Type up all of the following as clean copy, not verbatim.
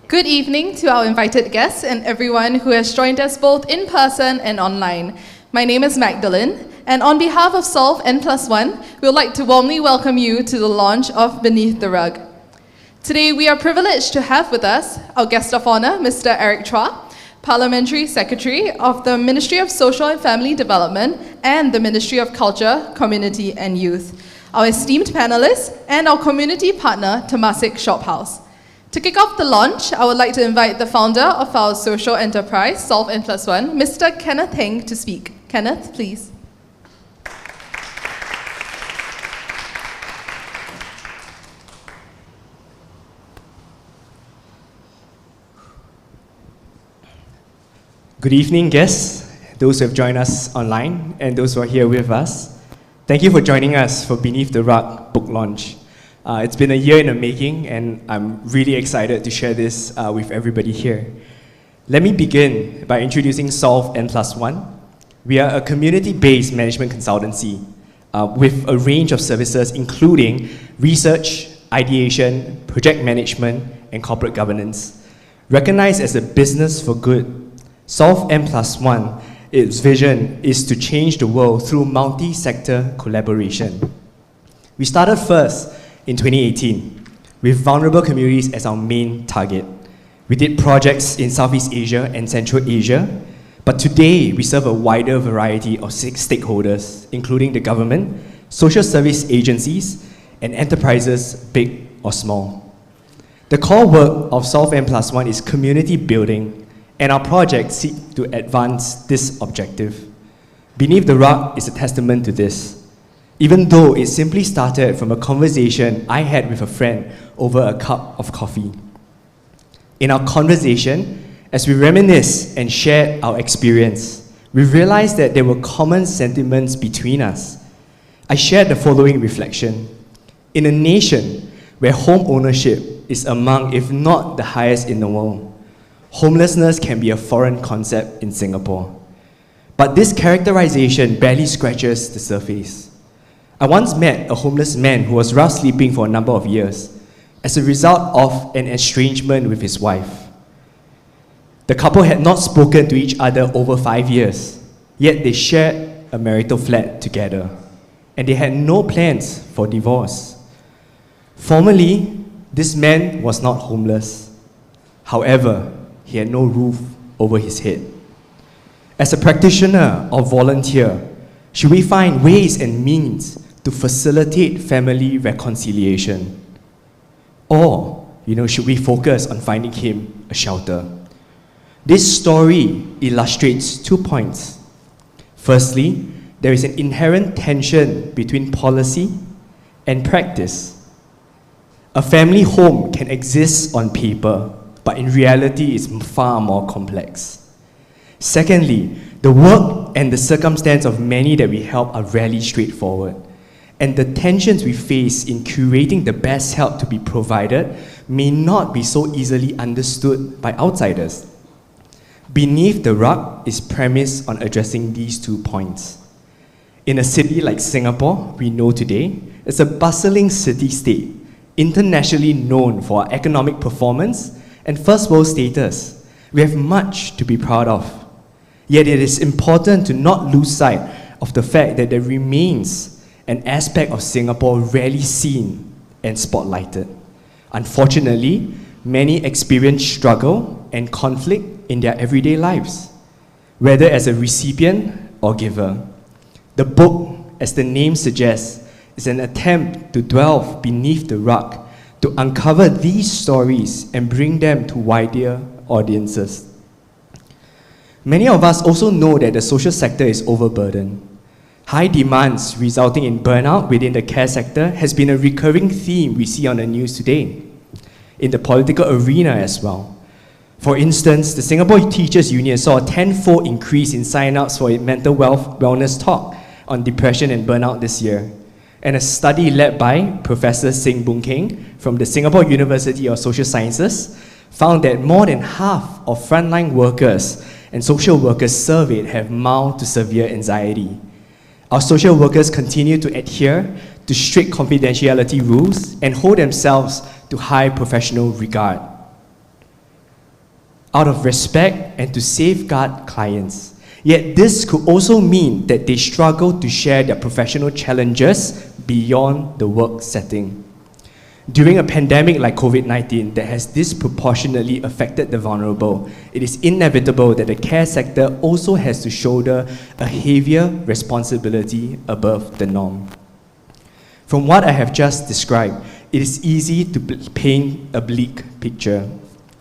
Good evening to our invited guests and everyone who has joined us both in person and online. My name is Magdalene, and on behalf of Solve N+1, we would like to warmly welcome you to the launch of Beneath the Rug. Today, we are privileged to have with us our guest of honor, Mr. Eric Chua, Parliamentary Secretary of the Ministry of Social and Family Development and the Ministry of Culture, Community and Youth, our esteemed panelists, and our community partner, Temasek Shophouse. To kick off the launch, I would like to invite the founder of our social enterprise, Solve N+1, Mr. Kenneth Heng, to speak. Kenneth, please. Good evening, guests, those who have joined us online and those who are here with us. Thank you for joining us for Beneath the Rug book launch. It's been a year in the making, and I'm really excited to share this with everybody here. Let me begin by introducing Solve N+1. We are a community-based management consultancy with a range of services including research, ideation, project management, and corporate governance. Recognized as a business for good, Solve N+1, its vision is to change the world through multi-sector collaboration. We started first in 2018, with vulnerable communities as our main target. We did projects in Southeast Asia and Central Asia, but today we serve a wider variety of stakeholders, including the government, social service agencies, and enterprises, big or small. The core work of Solve N+1 is community building, and our projects seek to advance this objective. Beneath the Rug is a testament to this, even though it simply started from a conversation I had with a friend over a cup of coffee. In our conversation, as we reminisced and shared our experience, we realized that there were common sentiments between us. I shared the following reflection. In a nation where home ownership is among, if not the highest in the world, homelessness can be a foreign concept in Singapore. But this characterization barely scratches the surface. I once met a homeless man who was rough sleeping for a number of years as a result of an estrangement with his wife. The couple had not spoken to each other over 5 years, yet they shared a marital flat together, and they had no plans for divorce. Formally, this man was not homeless. However, he had no roof over his head. As a practitioner or volunteer, should we find ways and means to facilitate family reconciliation? Or, should we focus on finding him a shelter? This story illustrates 2 points. Firstly, there is an inherent tension between policy and practice. A family home can exist on paper, but in reality it's far more complex. Secondly, the work and the circumstance of many that we help are rarely straightforward, and the tensions we face in curating the best help to be provided may not be so easily understood by outsiders. Beneath the Rug is premised on addressing these 2 points. In a city like Singapore, we know today, it's a bustling city-state, internationally known for our economic performance and first world status. We have much to be proud of. Yet it is important to not lose sight of the fact that there remains an aspect of Singapore rarely seen and spotlighted. Unfortunately, many experience struggle and conflict in their everyday lives, whether as a recipient or giver. The book, as the name suggests, is an attempt to delve beneath the rug, to uncover these stories and bring them to wider audiences. Many of us also know that the social sector is overburdened. High demands resulting in burnout within the care sector has been a recurring theme we see on the news today, in the political arena as well. For instance, the Singapore Teachers Union saw a 10-fold increase in sign-ups for a mental wellness talk on depression and burnout this year. And a study led by Professor Sing Boon Keng from the Singapore University of Social Sciences found that more than half of frontline workers and social workers surveyed have mild to severe anxiety. Our social workers continue to adhere to strict confidentiality rules and hold themselves to high professional regard. out of respect and to safeguard clients. Yet this could also mean that they struggle to share their professional challenges beyond the work setting. During a pandemic like COVID-19 that has disproportionately affected the vulnerable, it is inevitable that the care sector also has to shoulder a heavier responsibility above the norm. From what I have just described, it is easy to paint a bleak picture,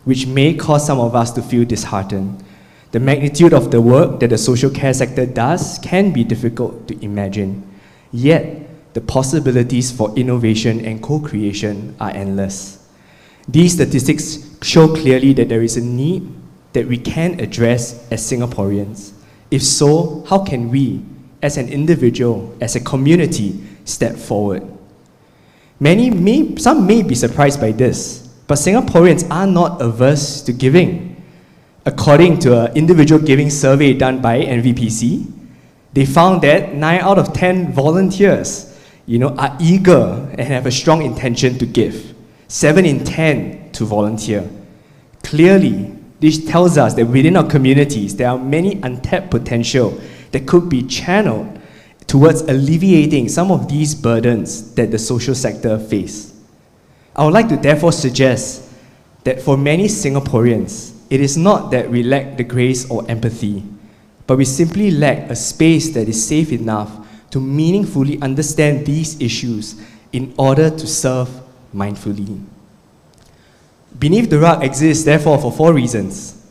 which may cause some of us to feel disheartened. The magnitude of the work that the social care sector does can be difficult to imagine. Yet, the possibilities for innovation and co-creation are endless. These statistics show clearly that there is a need that we can address as Singaporeans. If so, how can we, as an individual, as a community, step forward? Some may be surprised by this, but Singaporeans are not averse to giving. According to an individual giving survey done by NVPC, they found that 9 out of 10 volunteers are eager and have a strong intention to give. 7 in 10 to volunteer. Clearly, this tells us that within our communities, there are many untapped potential that could be channeled towards alleviating some of these burdens that the social sector face. I would like to therefore suggest that for many Singaporeans, it is not that we lack the grace or empathy, but we simply lack a space that is safe enough to meaningfully understand these issues in order to serve mindfully. Beneath the Rug exists, therefore, for 4 reasons.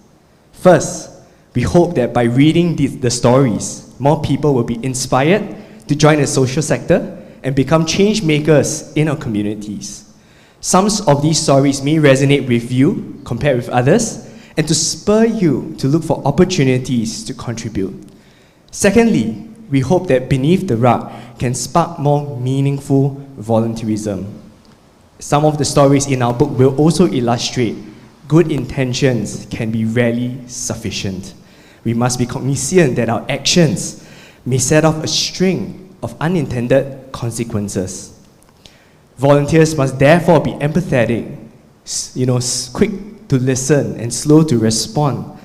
First, we hope that by reading the stories, more people will be inspired to join the social sector and become change makers in our communities. Some of these stories may resonate with you compared with others, and to spur you to look for opportunities to contribute. Secondly, we hope that Beneath the Rug can spark more meaningful volunteerism. Some of the stories in our book will also illustrate good intentions can be rarely sufficient. We must be cognizant that our actions may set off a string of unintended consequences. Volunteers must therefore be empathetic, quick to listen and slow to respond,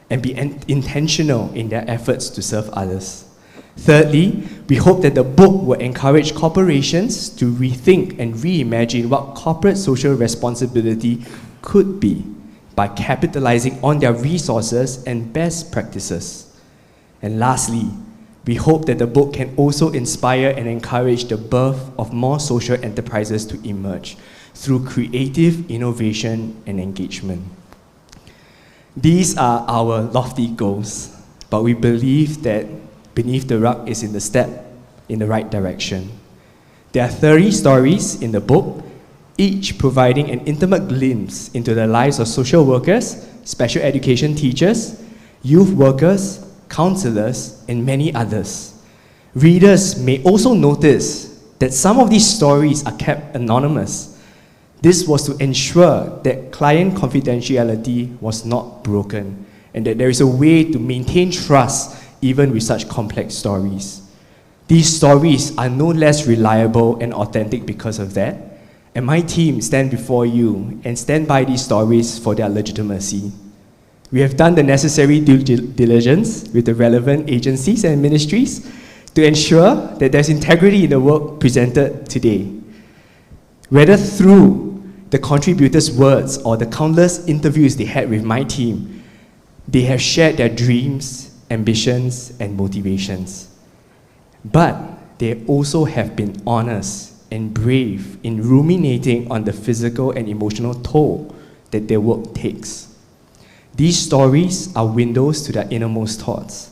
and be intentional in their efforts to serve others. Thirdly, we hope that the book will encourage corporations to rethink and reimagine what corporate social responsibility could be by capitalizing on their resources and best practices. And lastly, we hope that the book can also inspire and encourage the birth of more social enterprises to emerge through creative innovation and engagement. These are our lofty goals, but we believe that Beneath the Rug is in the step in the right direction. There are 30 stories in the book, each providing an intimate glimpse into the lives of social workers, special education teachers, youth workers, counselors, and many others. Readers may also notice that some of these stories are kept anonymous. This was to ensure that client confidentiality was not broken and that there is a way to maintain trust even with such complex stories. These stories are no less reliable and authentic because of that, and my team stand before you and stand by these stories for their legitimacy. We have done the necessary due diligence with the relevant agencies and ministries to ensure that there's integrity in the work presented today. Whether through the contributors' words or the countless interviews they had with my team, they have shared their dreams, ambitions, and motivations. But they also have been honest and brave in ruminating on the physical and emotional toll that their work takes. These stories are windows to their innermost thoughts.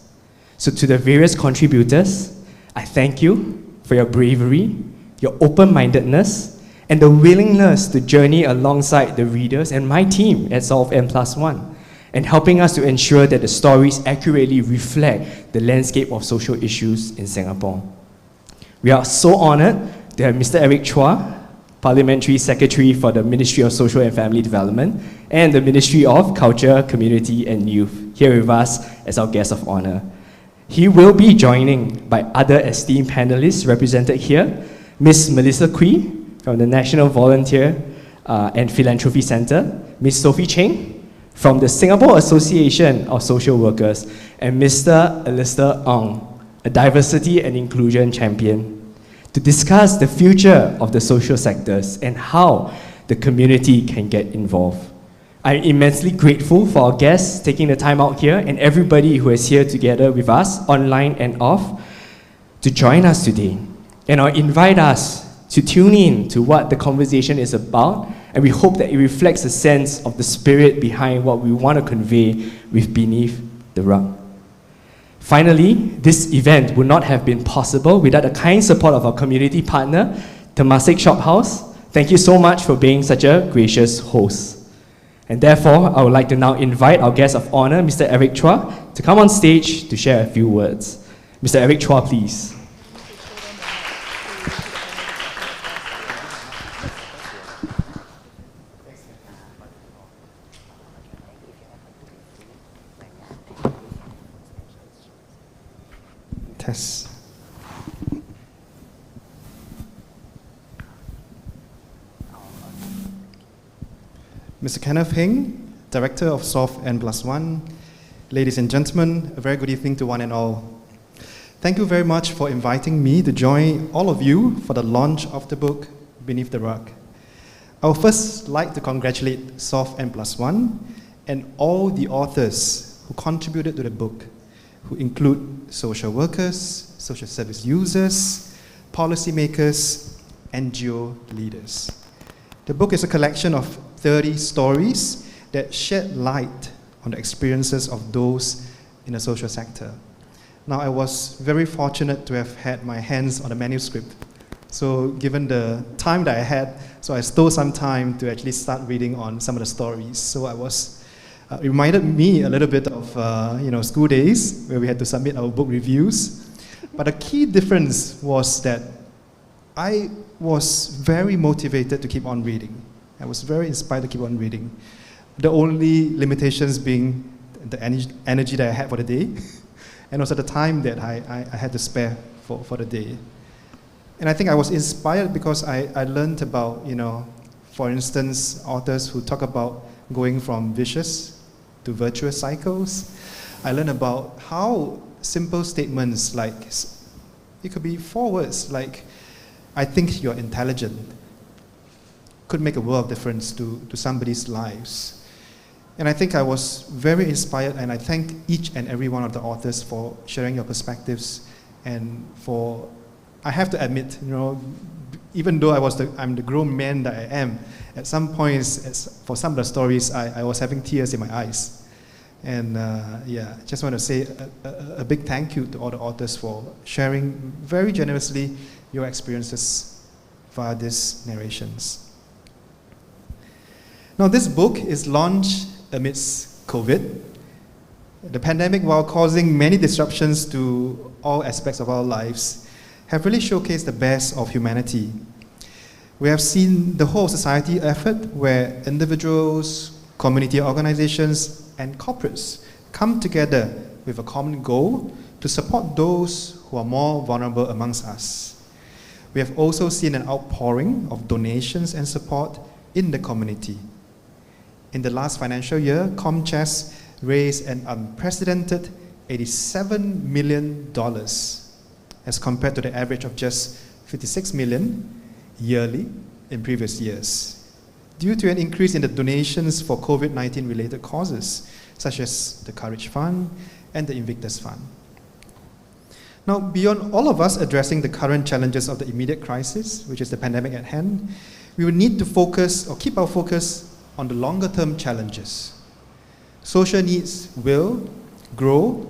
So to the various contributors, I thank you for your bravery, your open-mindedness, and the willingness to journey alongside the readers and my team at Solve N+1, and helping us to ensure that the stories accurately reflect the landscape of social issues in Singapore. We are so honored to have Mr. Eric Chua, Parliamentary Secretary for the Ministry of Social and Family Development and the Ministry of Culture, Community and Youth, here with us as our guest of honor. He will be joining by other esteemed panelists represented here, Ms. Melissa Kwee from the National Volunteer and Philanthropy Center, Ms. Sophie Cheng from the Singapore Association of Social Workers, and Mr. Alister, a diversity and inclusion champion, to discuss the future of the social sectors and how the community can get involved. I'm immensely grateful for our guests taking the time out here and everybody who is here together with us, online and off, to join us today. And I'll invite us to tune in to what the conversation is about, and we hope that it reflects a sense of the spirit behind what we want to convey with Beneath the Rug. Finally, this event would not have been possible without the kind support of our community partner, Temasek Shophouse. Thank you so much for being such a gracious host. And therefore, I would like to now invite our guest of honor, Mr. Eric Chua, to come on stage to share a few words. Mr. Eric Chua, please. Test. Mr. Kenneth Heng, Director of SOF N+1, ladies and gentlemen, a very good evening to one and all. Thank you very much for inviting me to join all of you for the launch of the book, Beneath the Rug. I would first like to congratulate SOF N+1 and all the authors who contributed to the book, who include social workers, social service users, policymakers, NGO leaders. The book is a collection of 30 stories that shed light on the experiences of those in the social sector. Now, I was very fortunate to have had my hands on the manuscript. So given the time that I had, so I stole some time to actually start reading on some of the stories. So I was, it reminded me a little bit of school days where we had to submit our book reviews. But a key difference was that I was very motivated to keep on reading. I was very inspired to keep on reading. The only limitations being the energy that I had for the day, and also the time that I had to spare for the day. And I think I was inspired because I learned about, for instance, authors who talk about going from vicious to virtuous cycles. I learned about how simple statements like, it could be 4 words like, I think you're intelligent, could make a world of difference to somebody's lives. And I think I was very inspired, and I thank each and every one of the authors for sharing your perspectives, and for, I have to admit, even though I'm the grown man that I am, at some points, for some of the stories, I was having tears in my eyes. And just want to say a big thank you to all the authors for sharing very generously your experiences via these narrations. Now, this book is launched amidst COVID. The pandemic, while causing many disruptions to all aspects of our lives, have really showcased the best of humanity. We have seen the whole society effort where individuals, community organizations, and corporates come together with a common goal to support those who are more vulnerable amongst us. We have also seen an outpouring of donations and support in the community. In the last financial year, ComChest raised an unprecedented $87 million as compared to the average of just $56 million yearly in previous years, due to an increase in the donations for COVID-19 related causes, such as the Courage Fund and the Invictus Fund. Now, beyond all of us addressing the current challenges of the immediate crisis, which is the pandemic at hand, we will need to focus or keep our focus on the longer term challenges. Social needs will grow,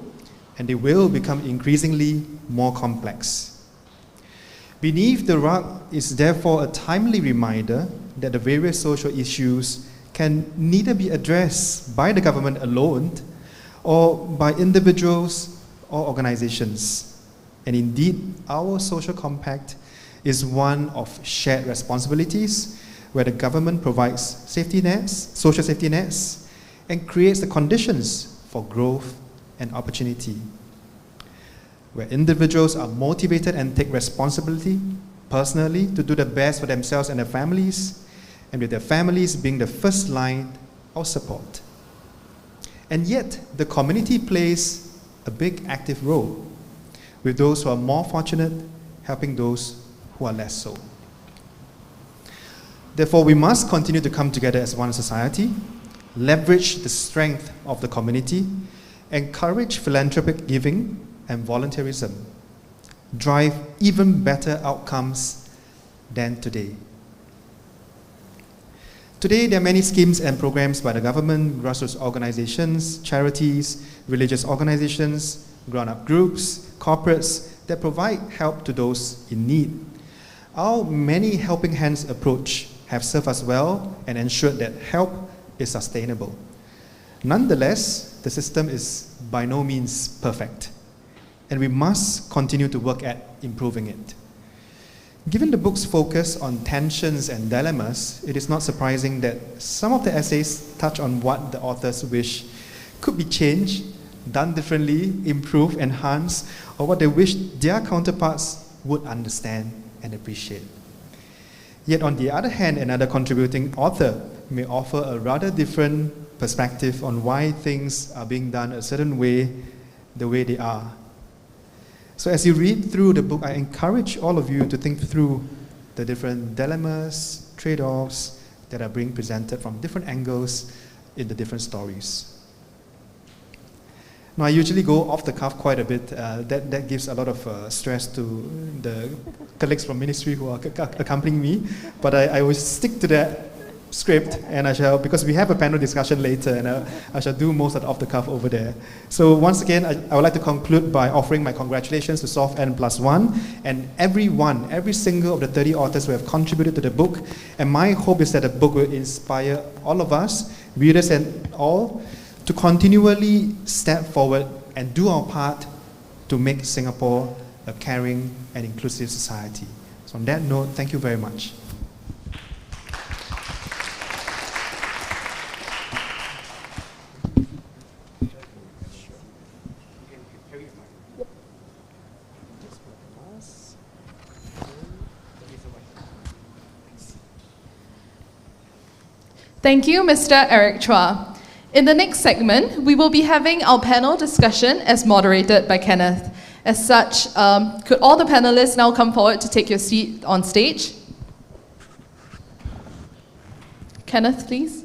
and they will become increasingly more complex. Beneath the Rug is therefore a timely reminder that the various social issues can neither be addressed by the government alone or by individuals or organizations. And indeed, our social compact is one of shared responsibilities where the government provides safety nets, social safety nets, and creates the conditions for growth and opportunity. Where individuals are motivated and take responsibility personally to do the best for themselves and their families, and with their families being the first line of support. And yet, the community plays a big active role, with those who are more fortunate helping those who are less so. Therefore, we must continue to come together as one society, leverage the strength of the community, encourage philanthropic giving and volunteerism, drive even better outcomes than today. Today, there are many schemes and programs by the government, grassroots organizations, charities, religious organizations, grown-up groups, corporates that provide help to those in need. Our many helping hands approach have served us well and ensured that help is sustainable. Nonetheless, the system is by no means perfect, and we must continue to work at improving it. Given the book's focus on tensions and dilemmas, it is not surprising that some of the essays touch on what the authors wish could be changed, done differently, improved, enhanced, or what they wish their counterparts would understand and appreciate. Yet on the other hand, another contributing author may offer a rather different perspective on why things are being done a certain way, the way they are. So as you read through the book, I encourage all of you to think through the different dilemmas, trade-offs that are being presented from different angles in the different stories. Now, I usually go off the cuff quite a bit. That gives a lot of stress to the colleagues from ministry who are accompanying me. But I will stick to that script, and I shall, because we have a panel discussion later, and I shall do most of the off the cuff over there. So once again, I would like to conclude by offering my congratulations to SOF N+1 and every single of the 30 authors who have contributed to the book. And my hope is that the book will inspire all of us, readers and all, to continually step forward and do our part to make Singapore a caring and inclusive society. So on that note, thank you very much. Thank you, Mr. Eric Chua. In the next segment, we will be having our panel discussion as moderated by Kenneth. As such, could all the panelists now come forward to take your seat on stage? Kenneth, please.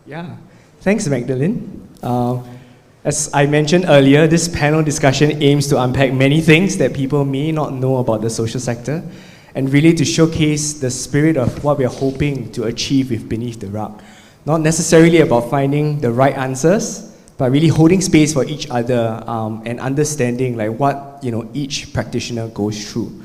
Yeah, thanks, Magdalene. As I mentioned earlier, this panel discussion aims to unpack many things that people may not know about the social sector, and really to showcase the spirit of what we are hoping to achieve with Beneath the Rug. Not necessarily about finding the right answers, but really holding space for each other and understanding like what each practitioner goes through.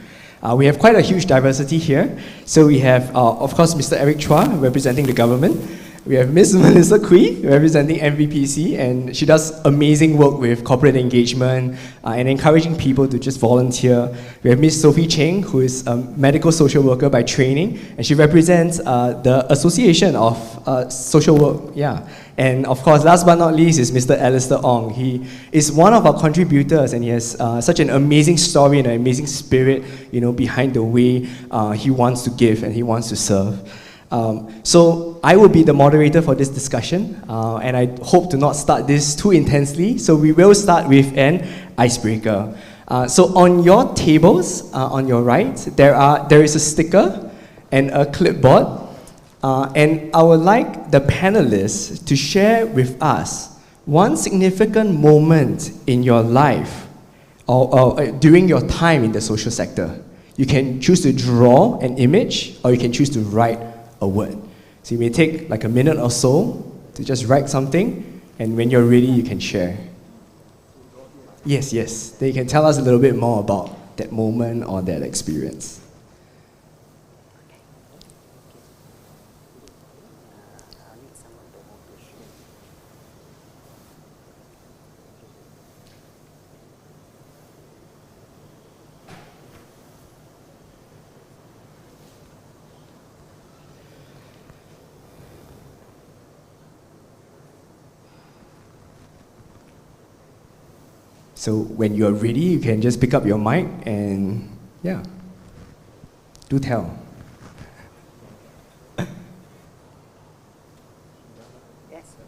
We have quite a huge diversity here. So we have, of course, Mr. Eric Chua representing the government. We have Ms. Melissa Kwee representing MVPC, and she does amazing work with corporate engagement and encouraging people to just volunteer. We have Ms. Sophie Cheng, who is a medical social worker by training, and she represents the Association of Social Work. Yeah. And of course, last but not least is Mr. Alister Ong. He is one of our contributors, and he has such an amazing story and an amazing spirit, behind the way he wants to give and he wants to serve. So I will be the moderator for this discussion, and I hope to not start this too intensely. So we will start with an icebreaker. So on your tables, on your right, there is a sticker and a clipboard. And I would like the panelists to share with us one significant moment in your life or during your time in the social sector. You can choose to draw an image, or you can choose to write a word. So you may take like a minute or so to just write something, and when you're ready, you can share. Yes. Then you can tell us a little bit more about that moment or that experience. So when you're ready, you can just pick up your mic and, do tell.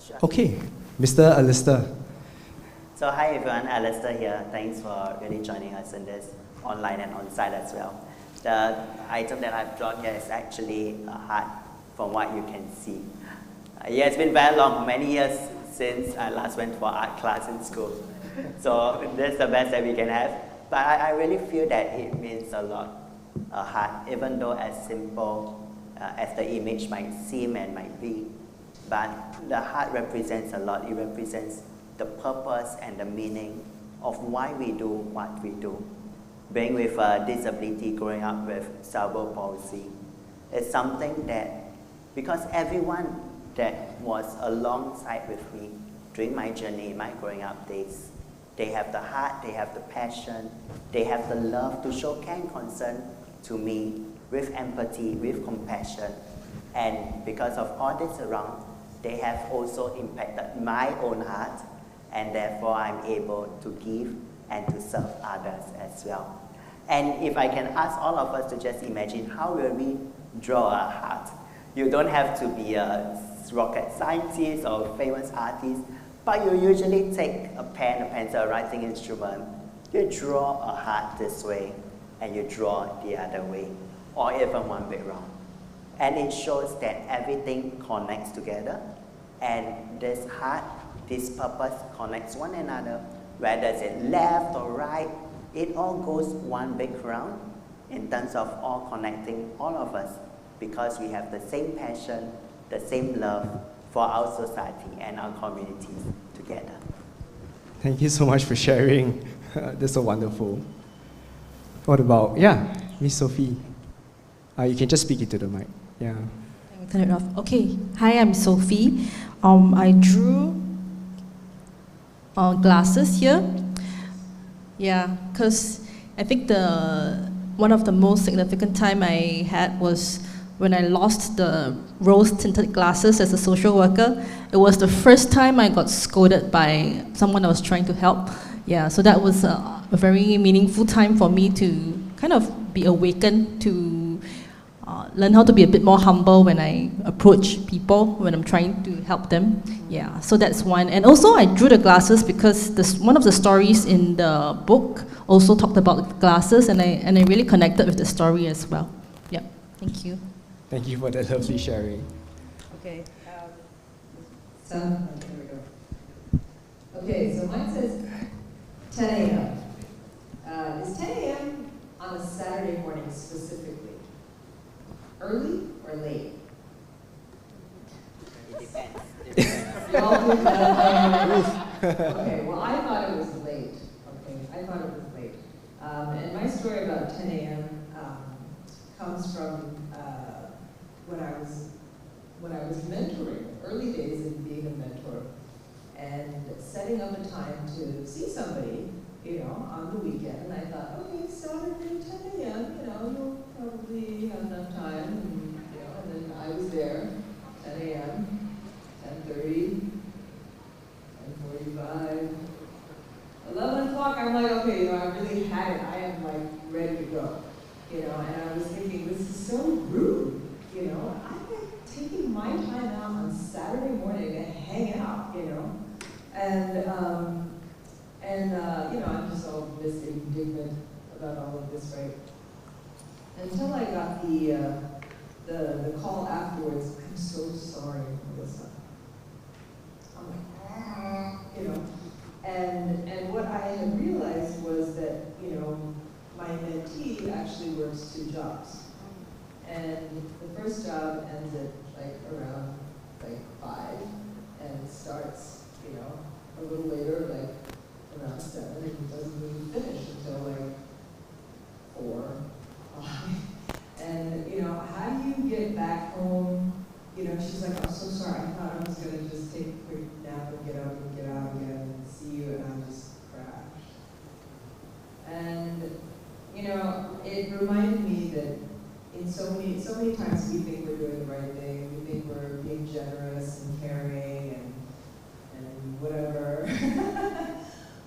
Sure. Okay, Mr. Alister. So hi everyone, Alister here. Thanks for really joining us in this online and on-site as well. The item that I've drawn here is actually a heart from what you can see. Yeah, it's been very long, many years since I last went for art class in school. So that's the best that we can have. But I really feel that it means a lot, a heart, even though as simple as the image might seem and might be. But the heart represents a lot. It represents the purpose and the meaning of why we do what we do. Being with a disability, growing up with cerebral palsy, is something that, because everyone that was alongside with me during my journey, my growing up days, they have the heart, they have the passion, they have the love to show care and concern to me with empathy, with compassion. And because of all this around, they have also impacted my own heart, and therefore I'm able to give and to serve others as well. And if I can ask all of us to just imagine, how will we draw a heart? You don't have to be a rocket scientist or famous artist, but you usually take a pen, a pencil, a writing instrument, you draw a heart this way, and you draw the other way, or even one way round. And it shows that everything connects together, and this heart, this purpose connects one another, whether it's left or right, it all goes one big round in terms of all connecting all of us, because we have the same passion, the same love for our society and our communities together. Thank you so much for sharing. That's so wonderful. What about, Miss Sophie? You can just speak into the mic. Yeah. Turn it off. Okay. Hi, I'm Sophie. I drew glasses here. Yeah, because I think one of the most significant time I had was when I lost the rose-tinted glasses as a social worker. It was the first time I got scolded by someone I was trying to help. Yeah, so that was a very meaningful time for me to kind of be awakened to learn how to be a bit more humble when I approach people, when I'm trying to help them. Yeah, so that's one. And also I drew the glasses because one of the stories in the book also talked about glasses, and I really connected with the story as well. Yeah, thank you. Thank you for that lovely sharing. Okay, there we go. Okay, so mine says 10 a.m. Is 10 a.m. on a Saturday morning specifically early or late? It depends. You all do that? Okay, well I thought it was late. Okay, I thought it was late. And my story about 10 a.m. Comes from when I was mentoring, early days in being a mentor, and setting up a time to see somebody, on the weekend. And I thought, okay, Saturday, 10 a.m., you'll probably have enough time. And then I was there, 10 a.m., 10:30, 10:45, 11 o'clock. I'm like, okay, I really had it. I am like ready to go. And I was thinking, this is so rude. I'm taking my time out on Saturday morning to hang out, and I'm just all this indignant about all of this, right? Until I got the call afterwards. I'm so sorry, Melissa. I'm like, and what I had realized was that, my mentee actually works 2 jobs. And the first job ends at around 5, and it starts, a little later, around 7, and it doesn't really finish until 4, 5. And how do you get back home? She's like, I'm so sorry, I thought I was gonna just take a quick nap and get out again and see you, and I just crashed. And it reminded me that in so many times we think we're doing the right thing, we think we're being generous and caring and whatever.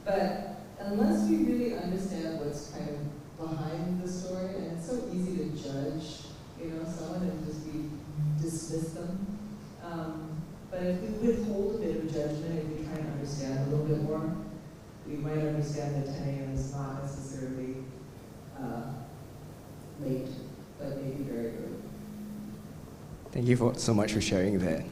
But unless we really understand what's kind of behind the story, and it's so easy to judge, someone and just dismiss them. But if we withhold a bit of judgment, if we try and understand a little bit more, we might understand that 10 a.m. is not necessarily late, but maybe very early. Thank you so much for sharing that.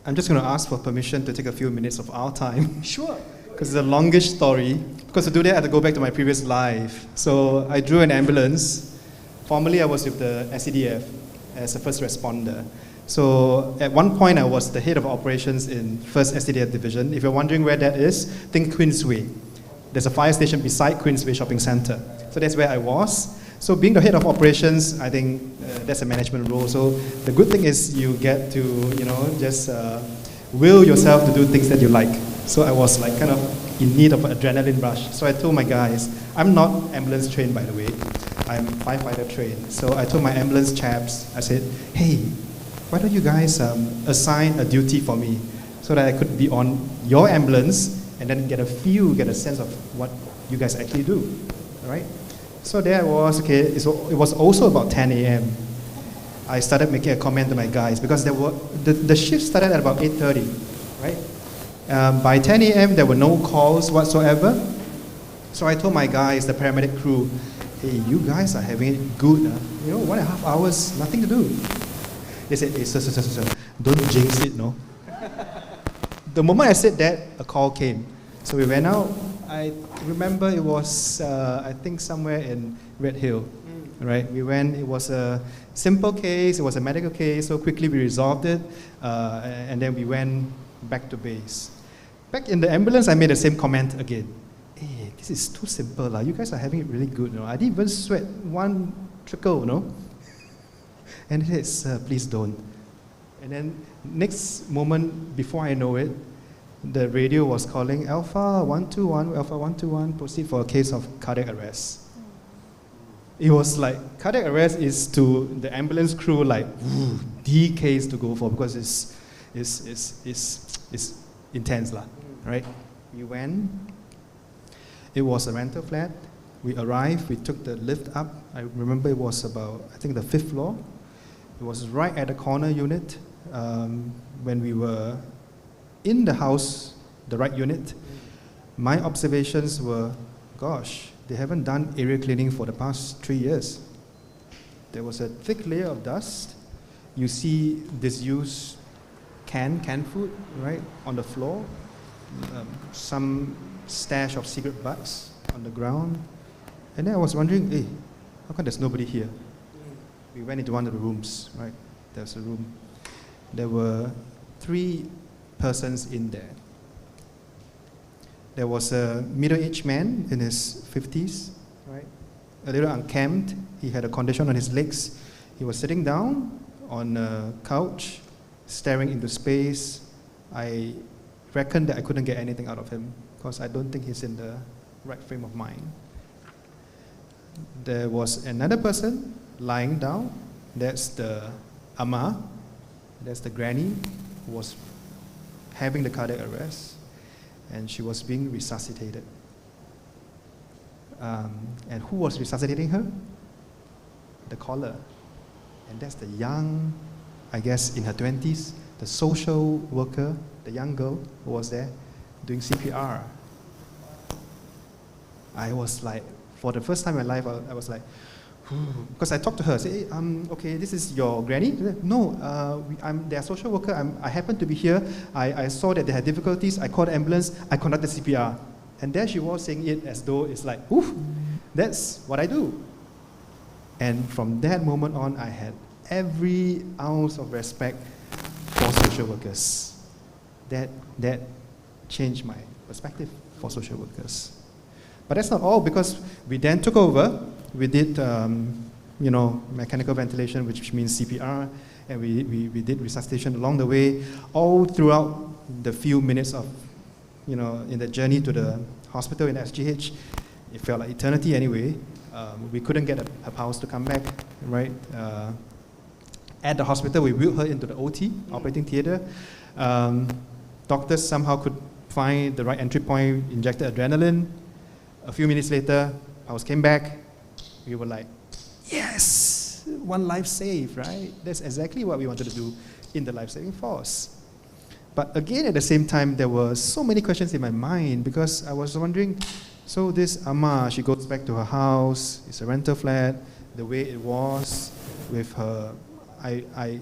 I'm just going to ask for permission to take a few minutes of our time. Sure. Because it's a longish story. Because to do that, I had to go back to my previous life. So I drew an ambulance. Formerly, I was with the SCDF as a first responder. So at one point, I was the head of operations in 1st SCDF Division. If you're wondering where that is, think Queensway. There's a fire station beside Queensway Shopping Centre. So that's where I was. So being the head of operations, I think that's a management role. So the good thing is you get to, just will yourself to do things that you like. So I was like kind of in need of an adrenaline rush. So I told my guys, I'm not ambulance trained, by the way. I'm firefighter trained. So I told my ambulance chaps, I said, hey, why don't you guys assign a duty for me so that I could be on your ambulance and then get a sense of what you guys actually do, all right? So there I was, okay, it was also about 10 a.m. I started making a comment to my guys because the shift started at about 8:30, right? By 10 a.m. there were no calls whatsoever. So I told my guys, the paramedic crew, hey, you guys are having it good. 1.5 hours, nothing to do. They said, hey, sir, don't jinx it, no? The moment I said that, a call came. So we went out. I remember it was, I think, somewhere in Red Hill, right? We went, it was a simple case, it was a medical case, so quickly we resolved it, and then we went back to base. Back in the ambulance, I made the same comment again. Hey, this is too simple. You guys are having it really good. I didn't even sweat one trickle, no? And he said, sir, please don't. And then next moment, before I know it, the radio was calling Alpha 121, proceed for a case of cardiac arrest. It was like, cardiac arrest is to the ambulance crew like, the case to go for because it's intense, right? We went, it was a rental flat. We arrived, we took the lift up. I remember it was about, I think the 5th floor. It was right at the corner unit when we were in the house, the right unit. My observations were, gosh, they haven't done area cleaning for the past 3 years. There was a thick layer of dust. You see disused canned food, right, on the floor. Some stash of cigarette butts on the ground. And then I was wondering, hey, how come there's nobody here? We went into one of the rooms, right? There's a room. There were 3 persons in there. There was a middle-aged man in his 50s, right? A little unkempt. He had a condition on his legs. He was sitting down on a couch, staring into space. I reckoned that I couldn't get anything out of him because I don't think he's in the right frame of mind. There was another person lying down. That's the Amma. That's the granny who was having the cardiac arrest, and she was being resuscitated. And who was resuscitating her? The caller. And that's the young, I guess in her 20s, the social worker, the young girl who was there doing CPR. I was like, for the first time in my life, I was like, because I talked to her, I said, hey, okay, this is your granny? No, I'm their social worker. I happened to be here. I saw that they had difficulties. I called the ambulance. I conducted CPR. And there she was saying it as though it's like, oof, that's what I do. And from that moment on, I had every ounce of respect for social workers. That changed my perspective for social workers. But that's not all, because we then took over. We did, mechanical ventilation, which means CPR, and we did resuscitation along the way, all throughout the few minutes of, in the journey to the hospital in SGH. It felt like eternity anyway. We couldn't get her pulse to come back, right? At the hospital, we wheeled her into the OT, operating theater. Doctors somehow could find the right entry point, injected adrenaline. A few minutes later, pulse came back. We were like, yes, one life saved, right? That's exactly what we wanted to do in the life-saving force. But again, at the same time, there were so many questions in my mind because I was wondering, so this Amma, she goes back to her house, it's a rental flat, the way it was with her, I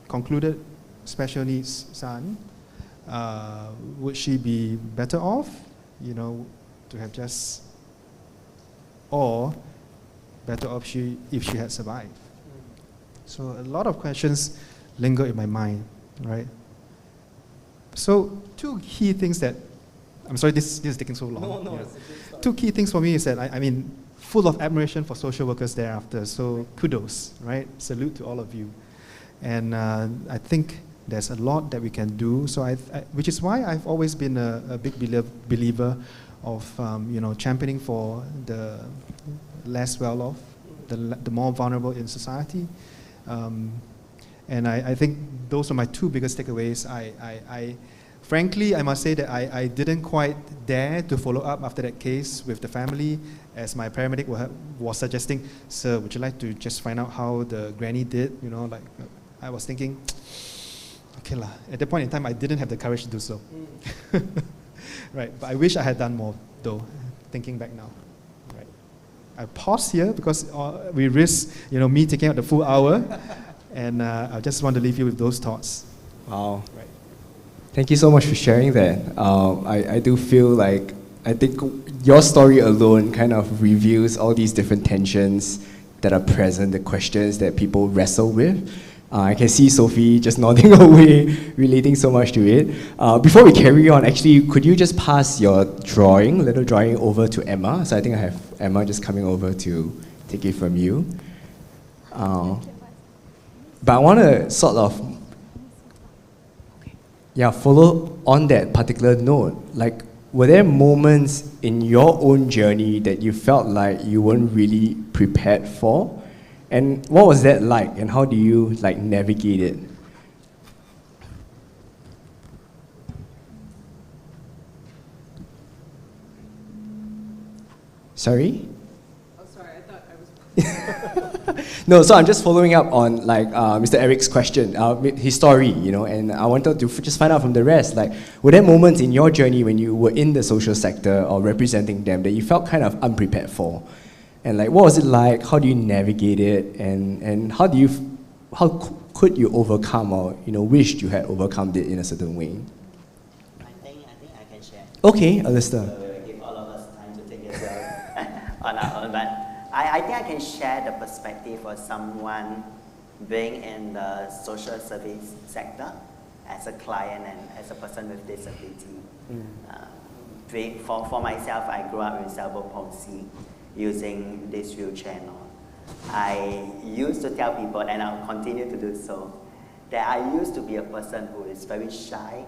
concluded, special needs son. Would she be better off, to have just, or better off if she had survived? So a lot of questions linger in my mind, right? So two key things that, I'm sorry, this is taking so long. No. Yeah. Two key things for me is that, I mean, full of admiration for social workers thereafter. So kudos, right? Salute to all of you. And I think there's a lot that we can do. So which is why I've always been a big believer of championing for the less well-off, the more vulnerable in society. And I think those are my two biggest takeaways. Frankly, I must say that I didn't quite dare to follow up after that case with the family, as my paramedic was suggesting, sir, would you like to just find out how the granny did? I was thinking, okay lah. At that point in time, I didn't have the courage to do so. Right, but I wish I had done more, though, thinking back now. Right. I pause here because we risk, me taking out the full hour, and I just want to leave you with those thoughts. Wow. Right. Thank you so much for sharing that. I do feel like, I think your story alone kind of reveals all these different tensions that are present, the questions that people wrestle with. I can see Sophie just nodding away, relating so much to it. Before we carry on, actually, could you just pass your little drawing over to Emma? So I think I have Emma just coming over to take it from you. But I want to sort of, follow on that particular note. Like, were there moments in your own journey that you felt like you weren't really prepared for? And what was that like, and how do you navigate it? Sorry? Oh, sorry, I thought I was... No, so I'm just following up on Mr. Eric's question, his story, and I wanted to just find out from the rest, were there moments in your journey when you were in the social sector or representing them that you felt kind of unprepared for? And what was it like? How do you navigate it? And how could you overcome or wished you had overcome it in a certain way? I think I can share. Okay, Alister. So we will give all of us time to take it on our own. But I think I can share the perspective of someone being in the social service sector as a client and as a person with disability. For myself, I grew up with cerebral palsy, using this wheelchair now. I used to tell people, and I'll continue to do so, that I used to be a person who is very shy,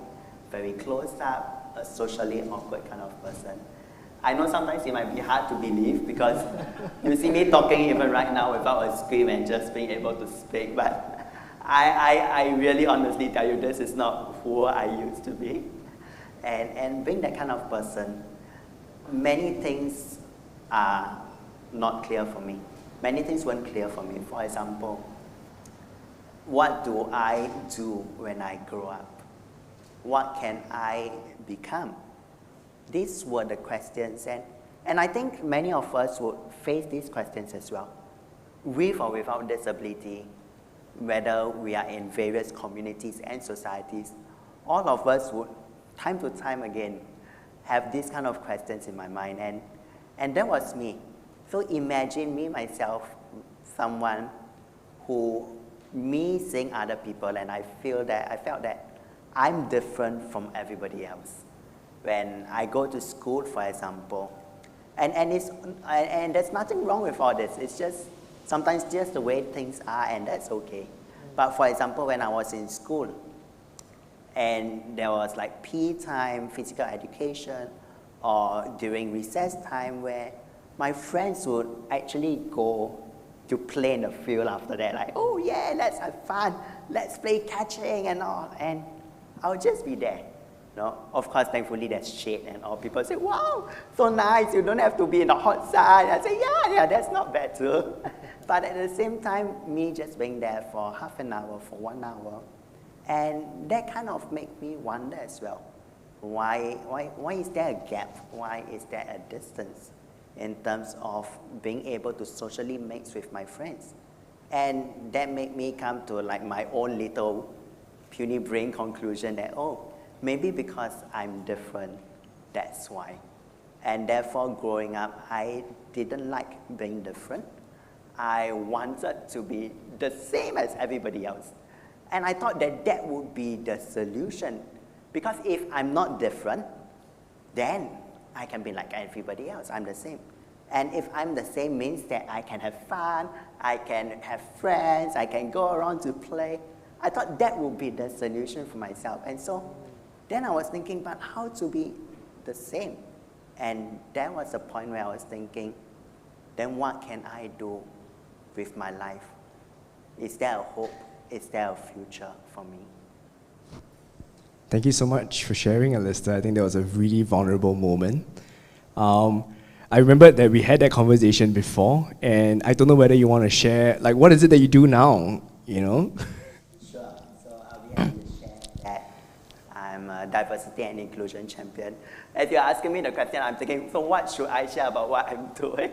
very closed up, a socially awkward kind of person. I know sometimes it might be hard to believe because you see me talking even right now without a scream and just being able to speak, but I really honestly tell you this is not who I used to be. And being that kind of person, many things are not clear for me. Many things weren't clear for me. For example, what do I do when I grow up? What can I become? These were the questions, and I think many of us would face these questions as well. With or without disability, whether we are in various communities and societies, all of us would, time to time again, have these kind of questions in my mind, and that was me. So imagine me, myself, someone me seeing other people, and I felt that I'm different from everybody else. When I go to school, for example, and there's nothing wrong with all this. It's just sometimes just the way things are, and that's okay. But for example, when I was in school, and there was PE time, physical education, or during recess time where my friends would actually go to play in the field after that, oh yeah, let's have fun, let's play catching and all, and I'll just be there. No, of course, thankfully there's shade and all. People say, wow, so nice, you don't have to be in the hot sun. I say, yeah, that's not bad too. But at the same time, me just being there for half an hour, for 1 hour, and that kind of make me wonder as well. Why is there a gap? Why is there a distance in terms of being able to socially mix with my friends? And that made me come to like my own little puny brain conclusion that, oh, maybe because I'm different, that's why. And therefore, growing up, I didn't like being different. I wanted to be the same as everybody else. And I thought that that would be the solution. Because if I'm not different, then I can be like everybody else. I'm the same. And if I'm the same means that I can have fun, I can have friends, I can go around to play. I thought that would be the solution for myself. And so then I was thinking, but how to be the same? And that was the point where I was thinking, then what can I do with my life? Is there a hope? Is there a future for me? Thank you so much for sharing, Alister. I think that was a really vulnerable moment. I remember that we had that conversation before, and I don't know whether you want to share, like, what is it that you do now, you know? Sure. So I'll be happy to share that I'm a diversity and inclusion champion. As you're asking me the question, I'm thinking, so what should I share about what I'm doing?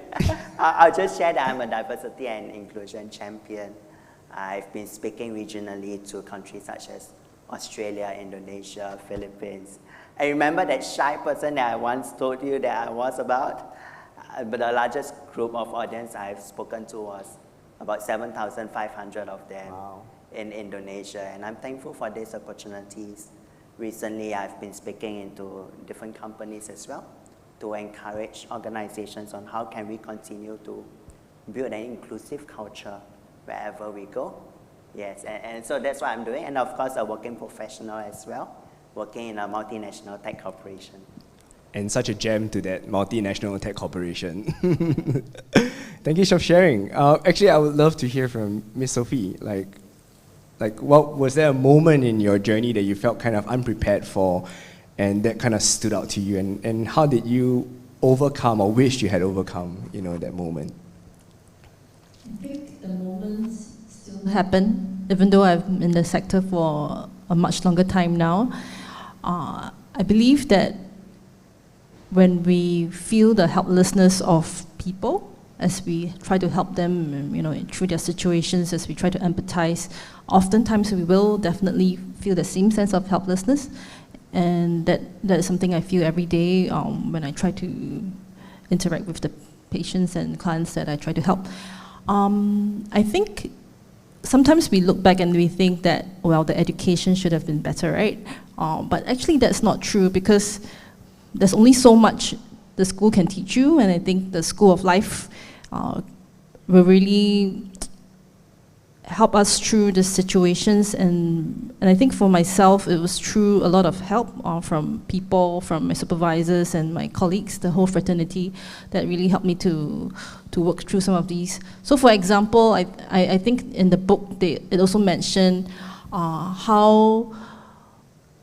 I'll just share that I'm a diversity and inclusion champion. I've been speaking regionally to countries such as Australia, Indonesia, Philippines. I remember that shy person that I once told you that I was about, but the largest group of audience I've spoken to was about 7,500 of them in Indonesia, and I'm thankful for these opportunities. Recently, I've been speaking into different companies as well to encourage organizations on how can we continue to build an inclusive culture wherever we go. Yes, and so that's what I'm doing. And of course, a working professional as well, working in a multinational tech corporation. And such a gem to that multinational tech corporation. Thank you for sharing. Actually, I would love to hear from Miss Sophie. Like, what was there a moment in your journey that you felt kind of unprepared for, and that kind of stood out to you? And how did you overcome, or wish you had overcome, that moment? I think the moments still happen, even though I'm in the sector for a much longer time now. I believe that when we feel the helplessness of people, as we try to help them, through their situations, as we try to empathize, oftentimes we will definitely feel the same sense of helplessness, and that is something I feel every day when I try to interact with the patients and clients that I try to help. I think sometimes we look back and we think that, well, the education should have been better, right? But actually that's not true, because there's only so much the school can teach you, and I think the school of life will really help us through the situations, and I think for myself it was through a lot of help from people, from my supervisors and my colleagues, the whole fraternity, that really helped me to work through some of these. So for example, I think in the book it also mentioned how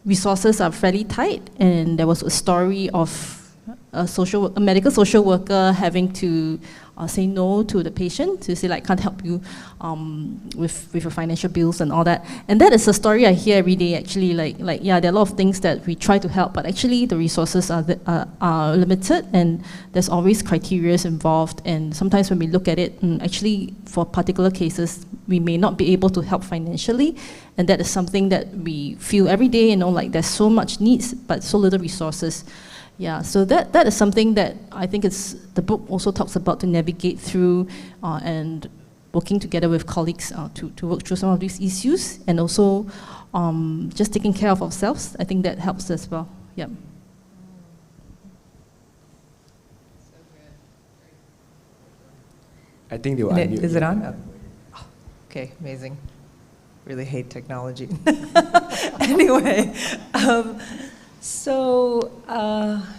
resources are fairly tight, and there was a story of a medical social worker having to say no to the patient, to say like, can't help you with your financial bills and all that. And that is a story I hear every day actually, like yeah, there are a lot of things that we try to help, but actually the resources are limited, and there's always criteria involved, and sometimes when we look at it, actually for particular cases, we may not be able to help financially, and that is something that we feel every day, like there's so much needs, but so little resources. Yeah, so that is something that I think the book also talks about, to navigate through and working together with colleagues to work through some of these issues, and also just taking care of ourselves. I think that helps as well. Yeah. I think they will unmute. Is it on? Oh, okay, amazing. Really hate technology. Anyway. So,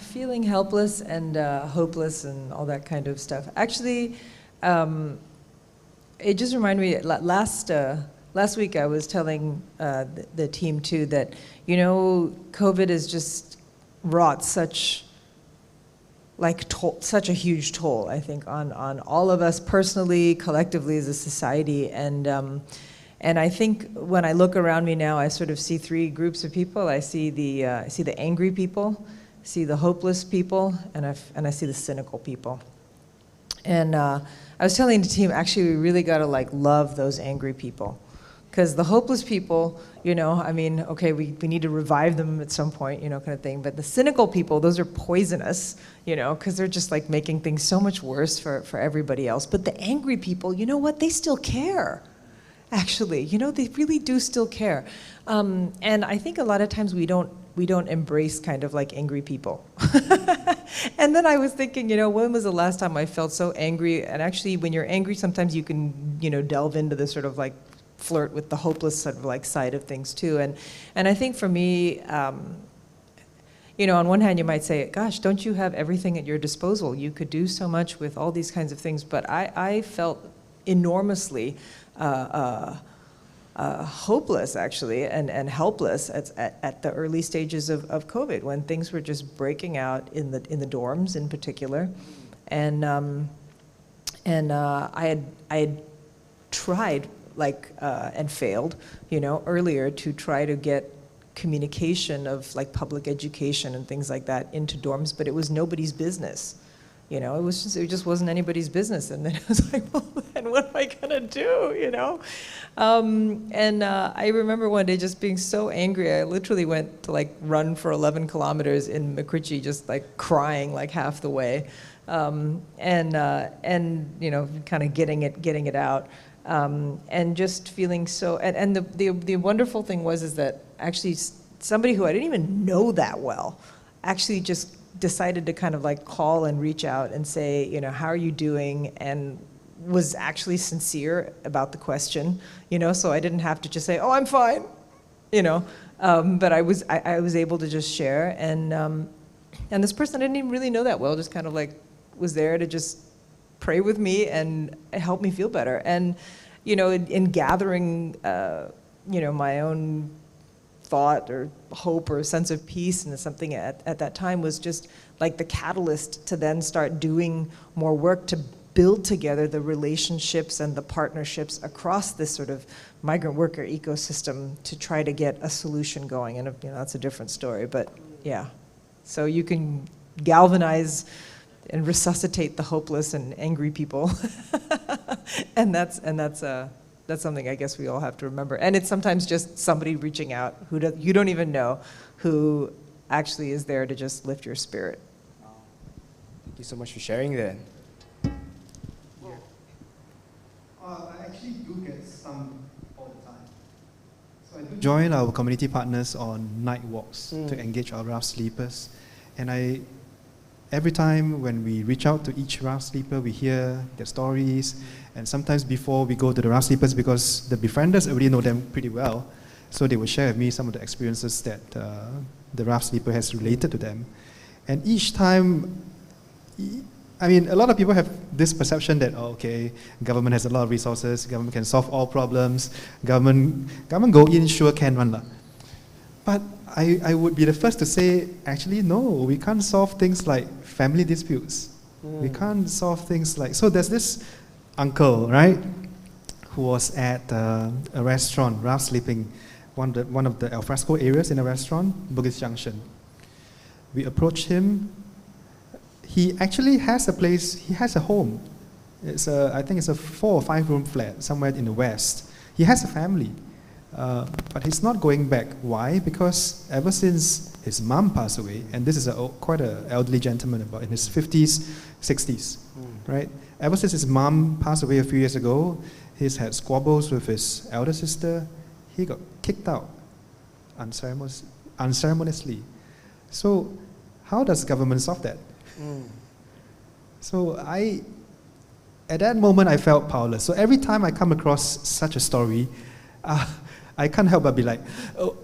feeling helpless and hopeless and all that kind of stuff. Actually, it just reminded me, last last week I was telling the team too that, you know, COVID has just wrought such a huge toll, I think, on all of us personally, collectively as a society. And I think when I look around me now, I sort of see three groups of people. I see the angry people, I see the hopeless people, and I see the cynical people. And I was telling the team, actually, we really got to love those angry people. Because the hopeless people, you know, I mean, okay, we need to revive them at some point, you know, kind of thing. But the cynical people, those are poisonous, you know, because they're just making things so much worse for everybody else. But the angry people, you know what, they still care. Actually, you know, they really do still care. And I think a lot of times we don't embrace kind of angry people. And then I was thinking, you know, when was the last time I felt so angry? And actually, when you're angry, sometimes you can, you know, delve into this sort of flirt with the hopeless sort of side of things too. And I think for me, you know, on one hand you might say, gosh, don't you have everything at your disposal? You could do so much with all these kinds of things. But I felt enormously hopeless, actually, and helpless at the early stages of COVID, when things were just breaking out in the dorms in particular. And I had tried and failed, you know, earlier to try to get communication of public education and things like that into dorms, but it was nobody's business. You know, it just wasn't anybody's business. And then I was like, well, then what am I gonna do, you know? I remember one day just being so angry, I literally went to run for 11 kilometers in Makrichi, just crying half the way. And you know, kind of getting it out. And just feeling so, and the wonderful thing is that actually somebody who I didn't even know that well actually just decided to kind of call and reach out and say, you know, how are you doing? And was actually sincere about the question, you know, so I didn't have to just say, oh, I'm fine, you know, but I was able to just share. And this person I didn't even really know that well, just kind of was there to just pray with me and help me feel better. And, you know, in gathering, you know, my own thought or hope or sense of peace and something at that time was just the catalyst to then start doing more work to build together the relationships and the partnerships across this sort of migrant worker ecosystem to try to get a solution going. And, you know, that's a different story, but yeah. So you can galvanize and resuscitate the hopeless and angry people. and that's something I guess we all have to remember. And it's sometimes just somebody reaching out who you don't even know, who actually is there to just lift your spirit. Thank you so much for sharing that. I actually do get some all the time. So I do join our community partners on night walks to engage our rough sleepers. And every time when we reach out to each rough sleeper, we hear their stories. And sometimes before we go to the rough sleepers, because the befrienders already know them pretty well, so they will share with me some of the experiences that the rough sleeper has related to them. And each time, I mean, a lot of people have this perception that, oh, okay, government has a lot of resources, government can solve all problems, government go in, sure can run. But I would be the first to say, actually, no, we can't solve things like family disputes. We can't solve things like, so there's this uncle, right, who was at a restaurant, rough sleeping, one of the alfresco areas in a restaurant, Bugis Junction. We approached him. He actually has a place, he has a home. I think it's a 4 or 5 room flat somewhere in the west. He has a family, but he's not going back. Why? Because ever since his mom passed away, and this is quite an elderly gentleman, about in his 50s, 60s, right? Ever since his mom passed away a few years ago, he's had squabbles with his elder sister. He got kicked out unceremoniously. So how does government solve that? So at that moment, I felt powerless. So every time I come across such a story, I can't help but be like, oh,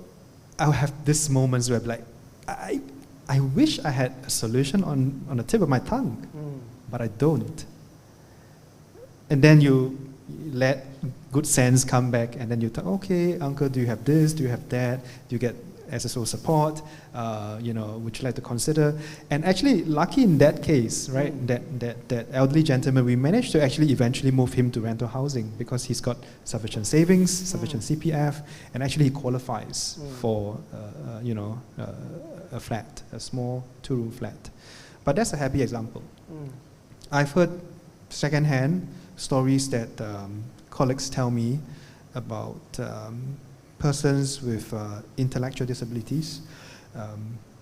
I'll have these moments where I'm like, I wish I had a solution on the tip of my tongue, but I don't. And then you let good sense come back, and then you thought, okay, uncle, do you have this? Do you have that? Do you get SSO support? Would you like to consider? And actually, lucky in that case, right, that elderly gentleman, we managed to actually eventually move him to rental housing because he's got sufficient savings, sufficient CPF, and actually he qualifies for, a flat, a small 2-room flat. But that's a happy example. I've heard secondhand stories that colleagues tell me about persons with intellectual disabilities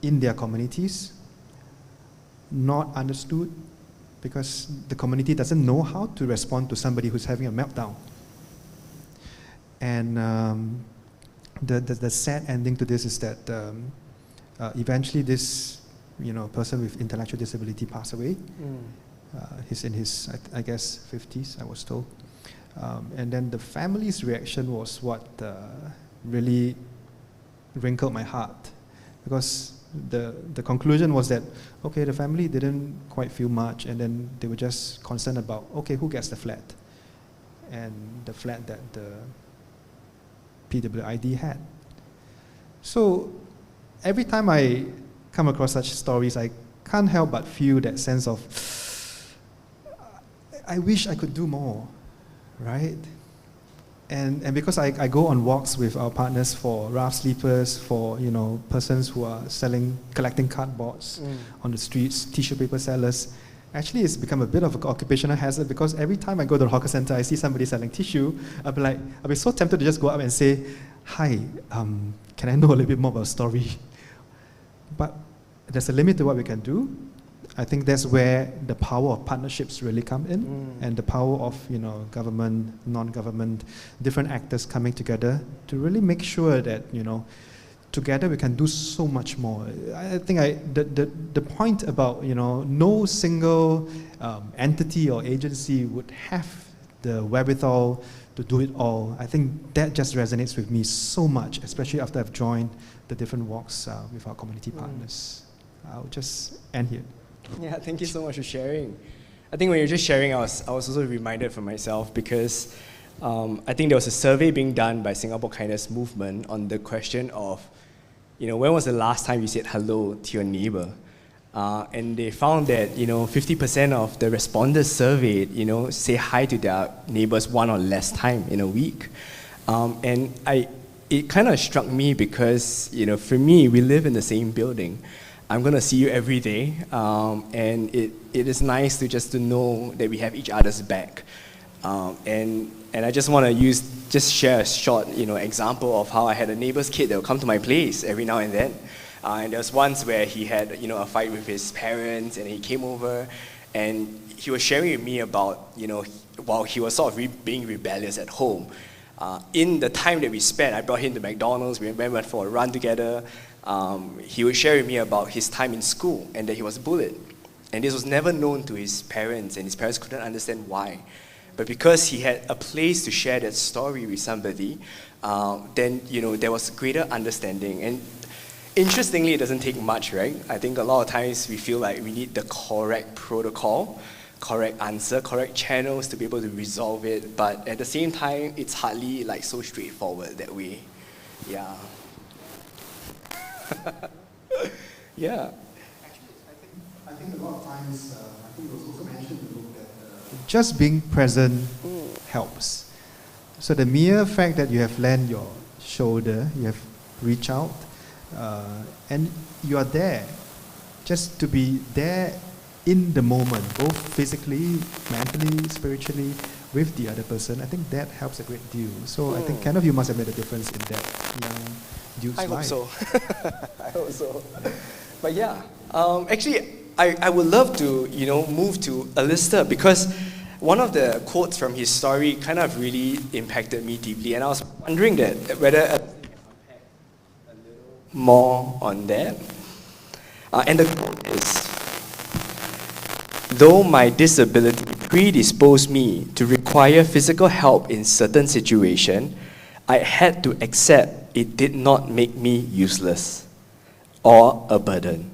in their communities, not understood because the community doesn't know how to respond to somebody who's having a meltdown. And the sad ending to this is that eventually this person with intellectual disability passed away. He's in his, I guess, 50s, I was told. And then the family's reaction was what really wrinkled my heart, because the conclusion was that, okay, the family didn't quite feel much, and then they were just concerned about, okay, who gets the flat? And the flat that the PWID had. So every time I come across such stories, I can't help but feel that sense of, I wish I could do more, right? And because I go on walks with our partners for rough sleepers, for persons who are collecting cardboards on the streets, tissue paper sellers, actually it's become a bit of an occupational hazard, because every time I go to the hawker center, I see somebody selling tissue, I'll be so tempted to just go up and say, hi, can I know a little bit more about the story? But there's a limit to what we can do. I think that's where the power of partnerships really come in, and the power of government, non-government, different actors coming together to really make sure that together we can do so much more. I think the point about no single entity or agency would have the wherewithal to do it all. I think that just resonates with me so much, especially after I've joined the different walks with our community partners. I'll just end here. Yeah, thank you so much for sharing. I think when you're just sharing, I was also reminded for myself, because I think there was a survey being done by Singapore Kindness Movement on the question of, when was the last time you said hello to your neighbor? And they found that 50% of the respondents surveyed say hi to their neighbors one or less time in a week. And it kind of struck me because for me, we live in the same building. I'm going to see you every day, and it is nice to know that we have each other's back. And I just want to share a short example of how I had a neighbor's kid that would come to my place every now and then. And there was once where he had a fight with his parents, and he came over, and he was sharing with me about while he was sort of being rebellious at home. In the time that we spent, I brought him to McDonald's. We went for a run together. He would share with me about his time in school and that he was bullied. And this was never known to his parents, and his parents couldn't understand why. But because he had a place to share that story with somebody, then there was greater understanding. And interestingly, it doesn't take much, right? I think a lot of times we feel like we need the correct protocol, correct answer, correct channels to be able to resolve it. But at the same time, it's hardly so straightforward that way. Yeah. Yeah. Actually, I think a lot of times, I think it was also mentioned in the book that just being present helps. So the mere fact that you have lent your shoulder, you have reached out, and you are there, just to be there in the moment, both physically, mentally, spiritually, with the other person, I think that helps a great deal. So I think Kenneth, you must have made a difference in that young dude's life. I hope so. I hope so. But yeah, actually, I would love to, move to Alister, because one of the quotes from his story kind of really impacted me deeply, and I was wondering that whether Alister can unpack a little more on that. And the quote is, "Though my disability predisposed me to require physical help in certain situations, I had to accept it did not make me useless or a burden.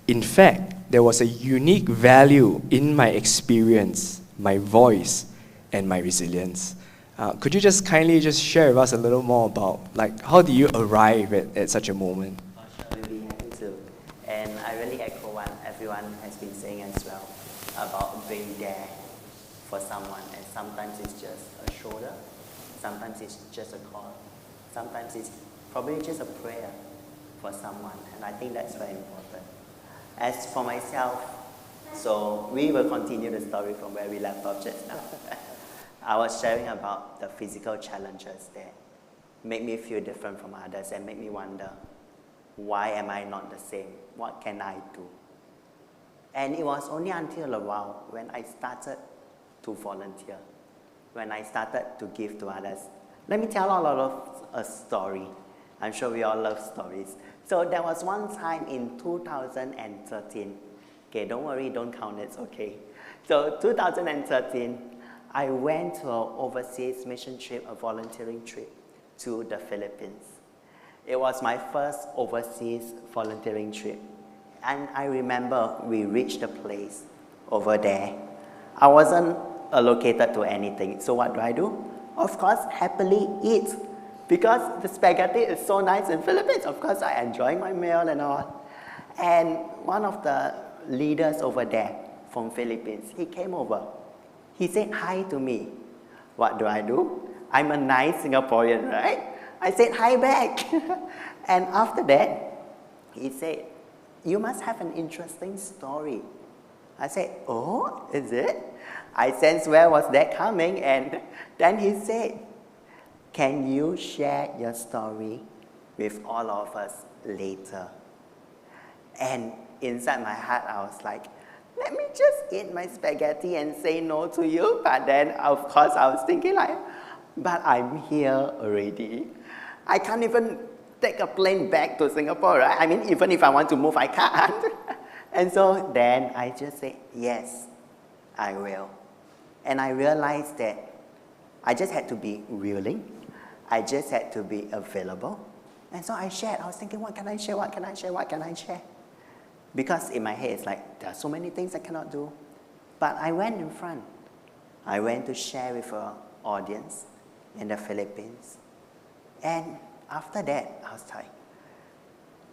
In fact, there was a unique value in my experience, my voice, and my resilience. Could you just kindly just share with us a little more about how do you arrive at such a moment? Sure, we'll be happy to. And I really echo what everyone has been saying as well about being there for someone. And sometimes it's just a shoulder, sometimes it's just a call, sometimes it's probably just a prayer for someone. And I think that's very important. As for myself, so we will continue the story from where we left off just now. I was sharing about the physical challenges that make me feel different from others and make me wonder, why am I not the same? What can I do? And it was only until a while when I started to volunteer, when I started to give to others. Let me tell all of a story. I'm sure we all love stories. So there was one time in 2013. Okay, don't worry, don't count it, okay. So 2013, I went to an overseas mission trip, a volunteering trip to the Philippines. It was my first overseas volunteering trip. And I remember we reached the place over there. I wasn't allocated to anything. So what do? Of course, happily eat. Because the spaghetti is so nice in Philippines. Of course, I enjoy my meal and all. And one of the leaders over there from Philippines, he came over. He said hi to me. What do? I'm a nice Singaporean, right? I said hi back. And after that, he said, you must have an interesting story. I said, oh, is it? I sensed where was that coming, and then he said, can you share your story with all of us later? And inside my heart, I was like, let me just eat my spaghetti and say no to you. But then, of course, I was thinking but I'm here already. I can't even take a plane back to Singapore, right? I mean, even if I want to move, I can't. And so then I just said, yes, I will. And I realized that I just had to be willing. I just had to be available. And so I shared. I was thinking, what can I share? What can I share? What can I share? Because in my head, it's there are so many things I cannot do. But I went in front. I went to share with an audience in the Philippines. And after that, I was like,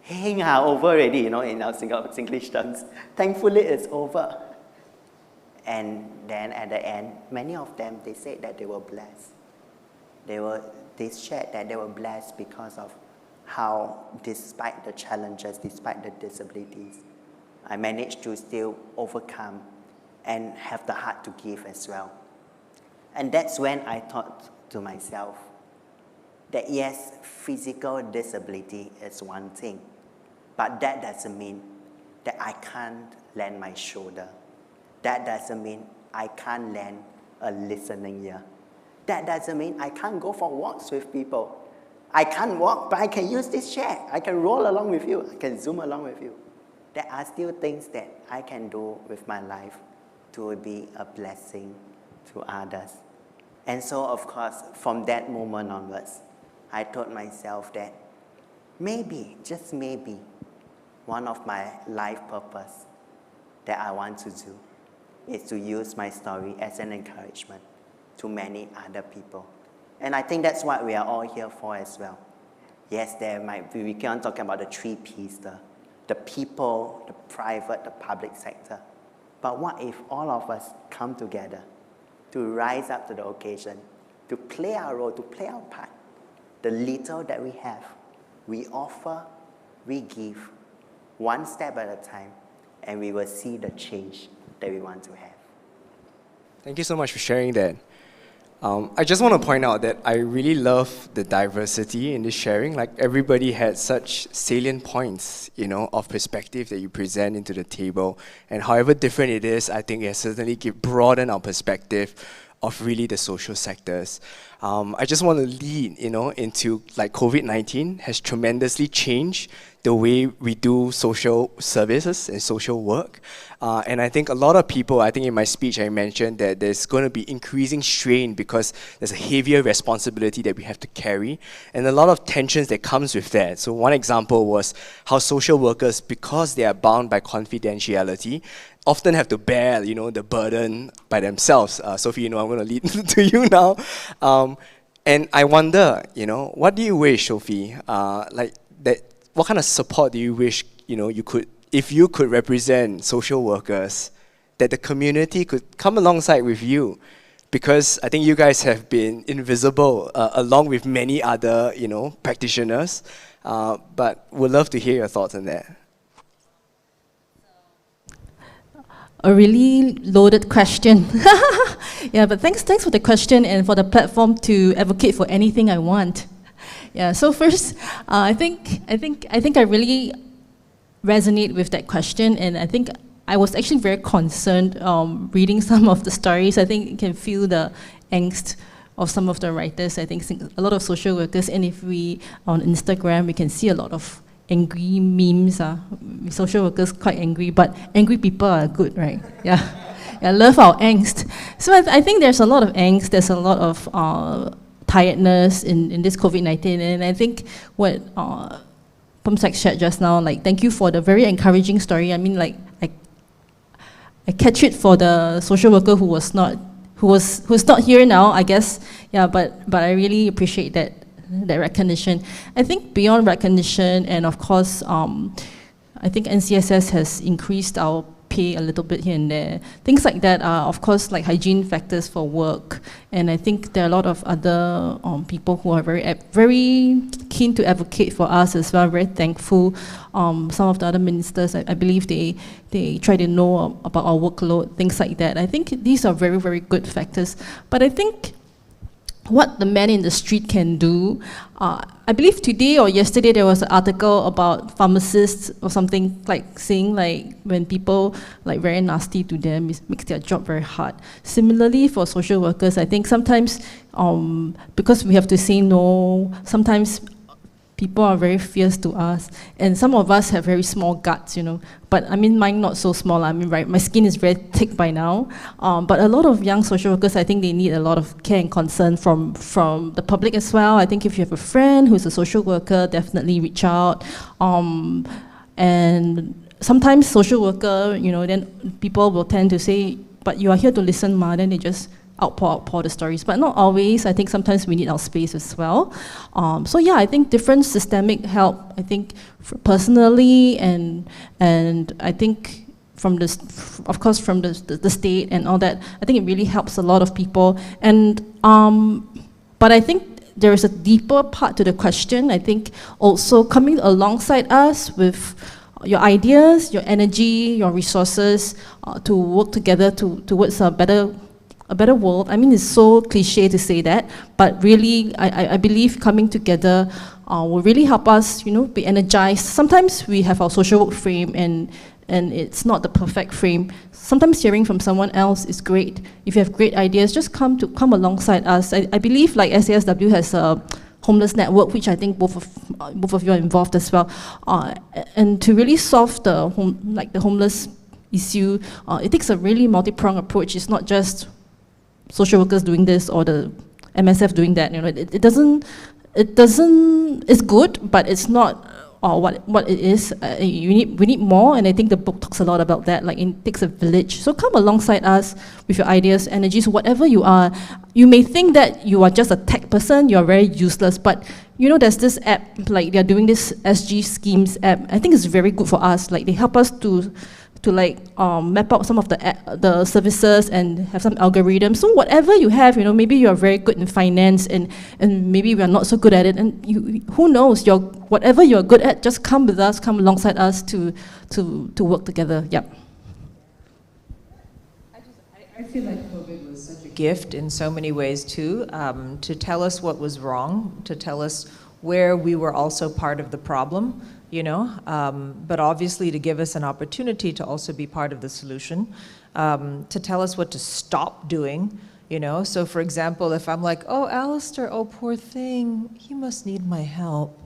hey, over already, in our Singlish terms. Thankfully, it's over. And then at the end, many of them, they said that they were blessed. They shared that they were blessed because of how, despite the challenges, despite the disabilities, I managed to still overcome and have the heart to give as well. And that's when I thought to myself that yes, physical disability is one thing, but that doesn't mean that I can't lend my shoulder. That doesn't mean I can't lend a listening ear. That doesn't mean I can't go for walks with people. I can't walk, but I can use this chair. I can roll along with you. I can zoom along with you. There are still things that I can do with my life to be a blessing to others. And so, of course, from that moment onwards, I told myself that maybe, just maybe, one of my life purpose that I want to do is to use my story as an encouragement to many other people. And I think that's what we are all here for as well. Yes, there might be, we can't talk about the 3 Ps, the people, the private, the public sector. But what if all of us come together to rise up to the occasion, to play our role, to play our part? The little that we have, we offer, we give, one step at a time, and we will see the change that we want to have. Thank you so much for sharing that. I just want to point out that I really love the diversity in this sharing. Everybody had such salient points, of perspective that you present into the table. And however different it is, I think it has certainly broadened our perspective of really the social sectors. I just want to lead, into like COVID-19 has tremendously changed the way we do social services and social work. And I think a lot of people, I think in my speech I mentioned that there's going to be increasing strain because there's a heavier responsibility that we have to carry and a lot of tensions that comes with that. So one example was how social workers, because they are bound by confidentiality, often have to bear, the burden by themselves. Sophie, I'm going to lead to you now. And I wonder, what do you wish, Sophie, what kind of support do you wish, if you could represent social workers, that the community could come alongside with you? Because I think you guys have been invisible along with many other, practitioners. But we'd love to hear your thoughts on that. A really loaded question. Yeah, but thanks for the question and for the platform to advocate for anything I want. Yeah. So first, I think I really resonate with that question, and I think I was actually very concerned reading some of the stories. I think you can feel the angst of some of the writers. I think a lot of social workers, and if we on Instagram, we can see a lot of angry memes. Social workers quite angry, but angry people are good, right? Yeah. I love our angst. So I think there's a lot of angst, there's a lot of tiredness in this COVID-19, and I think what Pumsek shared just now, thank you for the very encouraging story. I mean, I catch it for the social worker who's not here now, I guess. Yeah, but I really appreciate that recognition. I think beyond recognition, and of course, I think NCSS has increased our pay a little bit here and there. Things like that are, of course, like hygiene factors for work. And I think there are a lot of other people who are very keen to advocate for us as well, very thankful. Some of the other ministers, I believe they try to know about our workload, things like that. I think these are very, very good factors. But I think what the man in the street can do, I believe today or yesterday there was an article about pharmacists or something saying when people very nasty to them, it makes their job very hard. Similarly for social workers, I think sometimes because we have to say no, sometimes people are very fierce to us, and some of us have very small guts, but I mean mine not so small. I mean, right, my skin is very thick by now, but a lot of young social workers, I think they need a lot of care and concern from the public as well. I think if you have a friend who's a social worker, definitely reach out, and sometimes social worker, then people will tend to say, but you are here to listen, ma, then they just outpour the stories, but not always. I think sometimes we need our space as well. So yeah, I think different systemic help, I think personally, and I think from the state and all that, I think it really helps a lot of people. And but I think there is a deeper part to the question. I think also coming alongside us with your ideas, your energy, your resources to work together towards a better world. I mean, it's so cliche to say that, but really, I believe coming together will really help us, be energized. Sometimes we have our social work frame and it's not the perfect frame. Sometimes hearing from someone else is great. If you have great ideas, just come alongside us. I believe like SASW has a homeless network, which I think both of you are involved as well. And to really solve the homeless issue, it takes a really multi-pronged approach. It's not just social workers doing this or the MSF doing that. It doesn't. It's good, but it's not what it is. We need more, and I think the book talks a lot about that. It takes a village. So come alongside us with your ideas, energies, whatever you are. You may think that you are just a tech person, you are very useless, but there's this app, they're doing this SG Schemes app. I think it's very good for us. They help us to map out some of the services and have some algorithms. So whatever you have, maybe you are very good in finance and maybe we are not so good at it. And who knows? Whatever you're good at, just come with us, come alongside us to work together. Yeah. I feel like COVID was such a gift in so many ways too, to tell us what was wrong, to tell us where we were also part of the problem. But obviously to give us an opportunity to also be part of the solution, to tell us what to stop doing, You know, so for example, if I'm like, oh, Alister, oh, poor thing, he must need my help.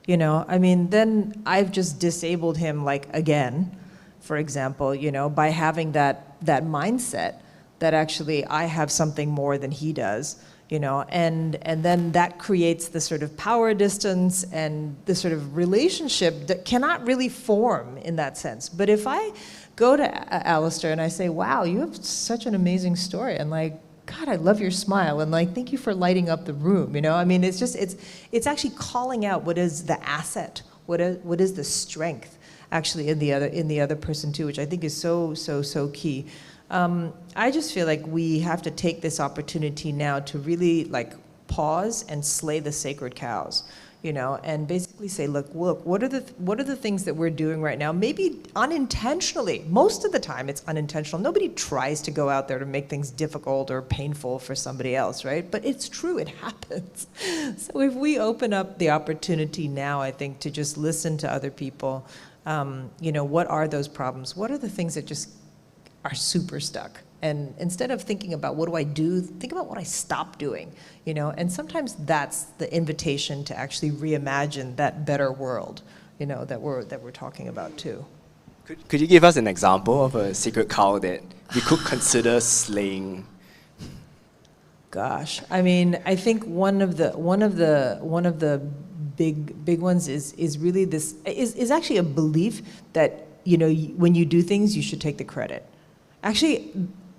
You know, I mean, then I've just disabled him like again, for example, you know, by having that mindset that actually I have something more than he does, you know, and then that creates the sort of power distance and the sort of relationship that cannot really form in that sense. But if I go to Alister and I say, wow, you have such an amazing story, and like, God, I love your smile, and like, thank you for lighting up the room, you know? I mean, it's just, it's actually calling out what is the asset, what is the strength actually in the other person too, which I think is so key. I just feel like we have to take this opportunity now to really like pause and slay the sacred cows, you know, and basically say, look, what are the things that we're doing right now? Maybe unintentionally. Most of the time it's unintentional. Nobody tries to go out there to make things difficult or painful for somebody else, right? But it's true, it happens. So if we open up the opportunity now, I think, to just listen to other people, you know, what are those problems? What are the things that just are super stuck? And instead of thinking about what do I do, think about what I stop doing, you know? And sometimes that's the invitation to actually reimagine that better world, you know, that we're talking about too. Could you give us an example of a sacred cow that we could consider slaying? Gosh, I mean, I think one of the big ones is really this is actually a belief that, you know, when you do things, you should take the credit. Actually,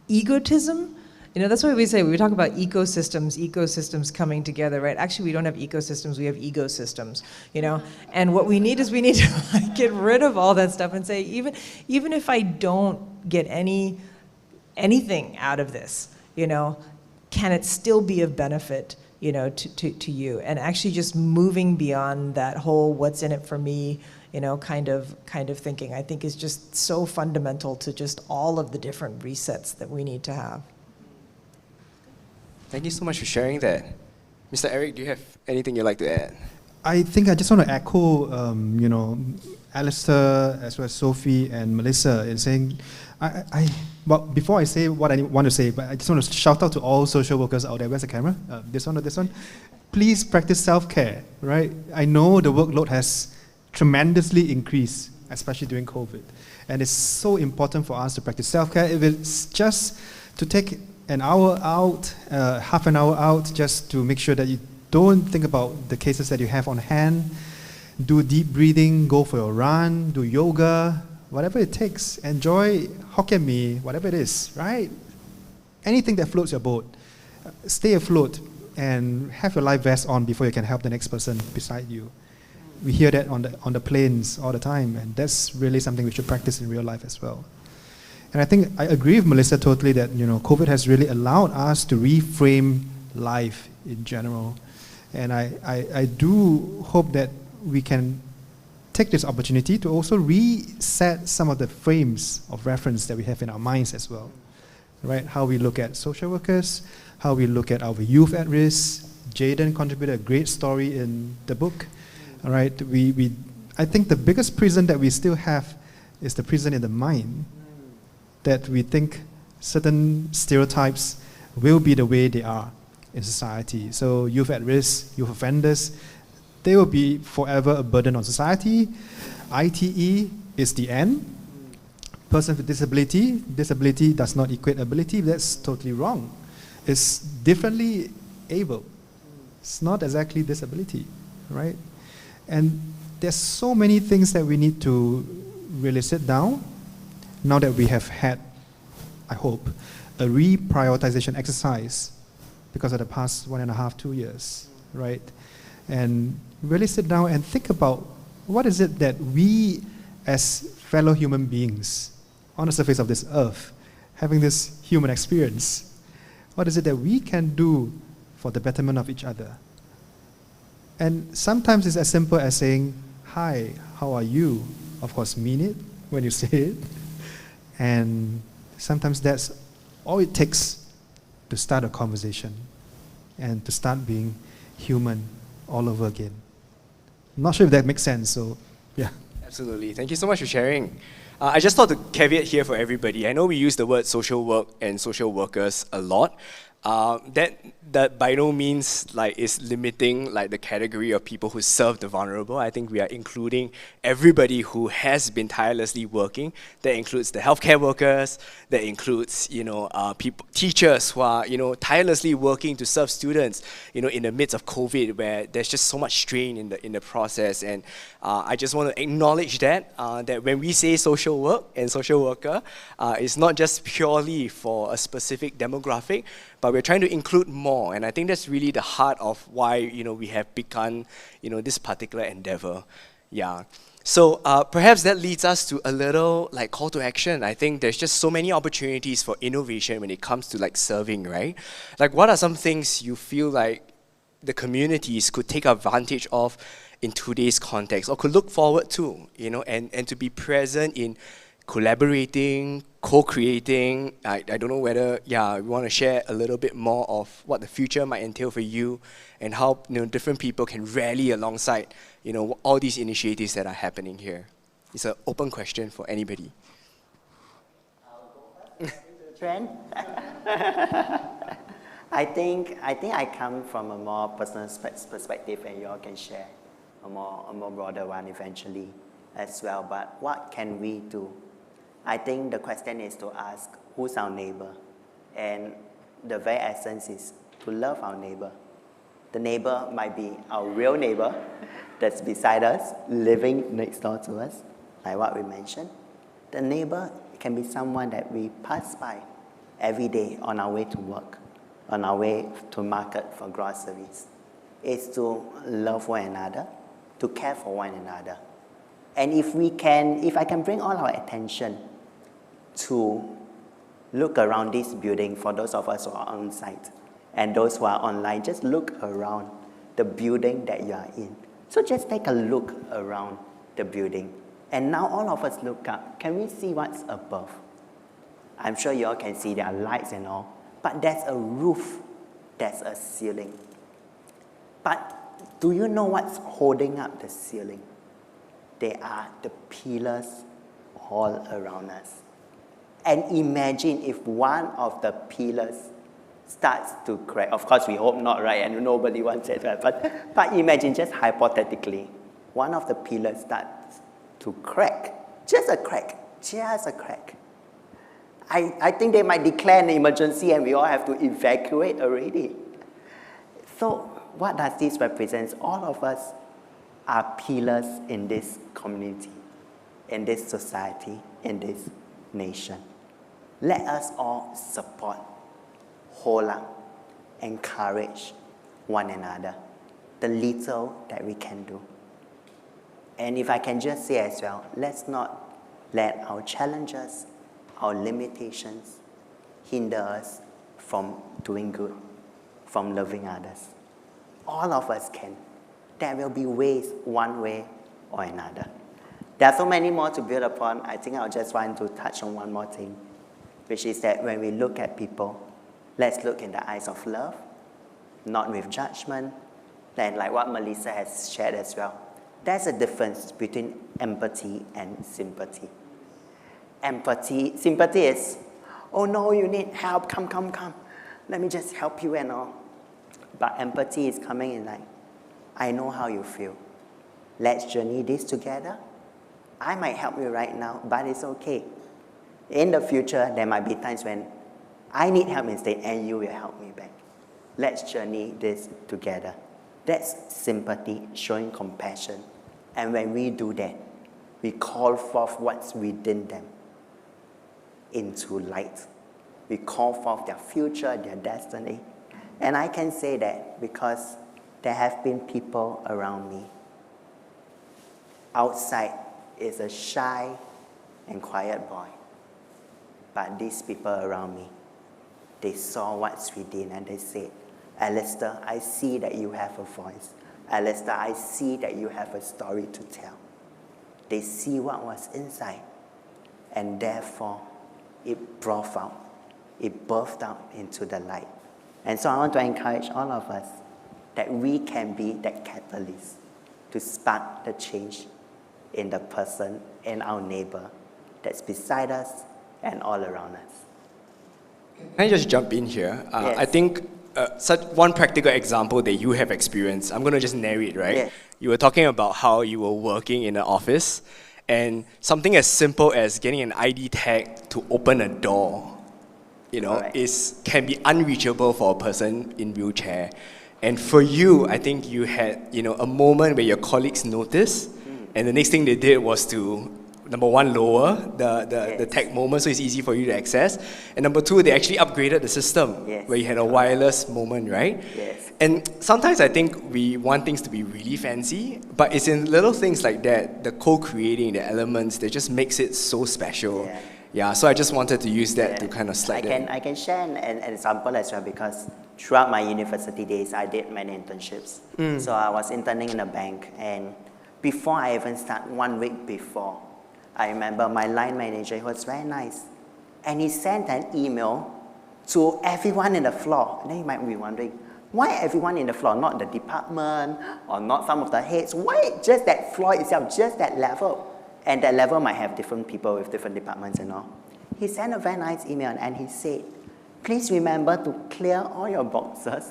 egotism, you know, that's why we say, we talk about ecosystems coming together, right? Actually, we don't have ecosystems, we have ecosystems, you know? And what we need is we need to like, get rid of all that stuff and say, even if I don't get anything out of this, you know, can it still be of benefit, you know, to you? And actually just moving beyond that whole what's in it for me, you know, kind of thinking, I think is just so fundamental to just all of the different resets that we need to have. Thank you so much for sharing that. Mr. Eric, do you have anything you'd like to add? I think I just want to echo, you know, Alister as well as Sophie and Melissa in saying, well, before I say what I want to say, but I just want to shout out to all social workers out there. Where's the camera? This one or this one? Please practice self-care, right? I know the workload has tremendously increased, especially during COVID. And it's so important for us to practice self-care. If it's just to take an hour out, half an hour out, just to make sure that you don't think about the cases that you have on hand, do deep breathing, go for a run, do yoga, whatever it takes. Enjoy Hokkien Mee, whatever it is, right? Anything that floats your boat. Stay afloat and have your life vest on before you can help the next person beside you. We hear that on the planes all the time, and that's really something we should practice in real life as well. And I think I agree with Melissa totally that, you know, COVID has really allowed us to reframe life in general. And I do hope that we can take this opportunity to also reset some of the frames of reference that we have in our minds as well, right? How we look at social workers, how we look at our youth at risk. Jaden contributed a great story in the book. All right, I think the biggest prison that we still have is the prison in the mind, that we think certain stereotypes will be the way they are in society. So youth at risk, youth offenders, they will be forever a burden on society. ITE is the end. Person with disability does not equate ability. That's totally wrong. It's differently able. It's not exactly disability, right? And there's so many things that we need to really sit down now that we have had, I hope, a reprioritization exercise because of the past 1.5, 2 years, right? And really sit down and think about what is it that we as fellow human beings on the surface of this earth, having this human experience, what is it that we can do for the betterment of each other? And sometimes it's as simple as saying, hi, how are you? Of course, mean it when you say it. And sometimes that's all it takes to start a conversation and to start being human all over again. I'm not sure if that makes sense, so yeah. Absolutely. Thank you so much for sharing. I just thought to caveat here for everybody. I know we use the word social work and social workers a lot, That by no means like is limiting like the category of people who serve the vulnerable. I think we are including everybody who has been tirelessly working. That includes the healthcare workers. That includes people, teachers who are tirelessly working to serve students. In the midst of COVID, where there's just so much strain in the process. And I just want to acknowledge that when we say social work and social worker, it's not just purely for a specific demographic, but we're trying to include more, and I think that's really the heart of why we have begun this particular endeavor. Yeah. So perhaps that leads us to a little like call to action. I think there's just so many opportunities for innovation when it comes to like serving, right? Like, what are some things you feel like the communities could take advantage of in today's context, or could look forward to, and to be present in collaborating, co-creating? I don't know whether, we want to share a little bit more of what the future might entail for you, and how different people can rally alongside all these initiatives that are happening here. It's an open question for anybody. I'll go first. Trend. I think I come from a more personal perspective, and you all can share a more broader one eventually as well. But what can we do? I think the question is to ask, who's our neighbor? And the very essence is to love our neighbor. The neighbor might be our real neighbor that's beside us, living next door to us, like what we mentioned. The neighbor can be someone that we pass by every day on our way to work, on our way to market for groceries. It's to love one another, to care for one another. And if I can bring all our attention to look around this building, for those of us who are on site and those who are online, just look around the building that you are in. So just take a look around the building. And now all of us look up. Can we see what's above? I'm sure you all can see there are lights and all, but there's a roof, there's a ceiling. But do you know what's holding up the ceiling? They are the pillars all around us. And imagine if one of the pillars starts to crack. Of course, we hope not, right? And nobody wants it, right? But imagine, just hypothetically, one of the pillars starts to crack. Just a crack. I think they might declare an emergency and we all have to evacuate already. So what does this represent? All of us are pillars in this community, in this society, in this nation. Let us all support, hold up, encourage one another, the little that we can do. And if I can just say as well, let's not let our challenges, our limitations hinder us from doing good, from loving others. All of us can. There will be ways, one way or another. There are so many more to build upon. I think I'll just want to touch on one more thing, which is that when we look at people, let's look in the eyes of love, not with judgment. And like what Melissa has shared as well, there's a difference between empathy and sympathy. Sympathy is, oh no, you need help, come. Let me just help you and all. But empathy is coming in like, I know how you feel. Let's journey this together. I might help you right now, but it's okay. In the future, there might be times when I need help instead and you will help me back. Let's journey this together. That's sympathy, showing compassion. And when we do that, we call forth what's within them into light. We call forth their future, their destiny. And I can say that because there have been people around me. Outside is a shy and quiet boy. But these people around me, they saw what's within and they said, Alister, I see that you have a voice. Alister, I see that you have a story to tell. They see what was inside, and therefore it brought out, it birthed out into the light. And so I want to encourage all of us that we can be that catalyst to spark the change in the person, in our neighbor that's beside us and all around us. Can I just jump in here? Yes. I think such one practical example that you have experienced, I'm going to just narrate, right? Yes. You were talking about how you were working in an office, and something as simple as getting an ID tag to open a door, Correct. can be unreachable for a person in wheelchair. And for you, I think you had, a moment where your colleagues noticed, and the next thing they did was to, number one, lower the tag moment so it's easy for you to access. And number two, they actually upgraded the system where you had a wireless moment, right? Yes. And sometimes I think we want things to be really fancy, but it's in little things like that, the co-creating, the elements, that just makes it so special. Yeah, so I just wanted to use that to kind of slide that. I can share an example as well, because throughout my university days, I did many internships. So I was interning in a bank, and before I even start, 1 week before, I remember my line manager, he was very nice, and he sent an email to everyone in the floor. And then you might be wondering, why everyone in the floor, not the department or not some of the heads? Why just that floor itself, just that level? And that level might have different people with different departments and all. He sent a very nice email, and he said, please remember to clear all your boxes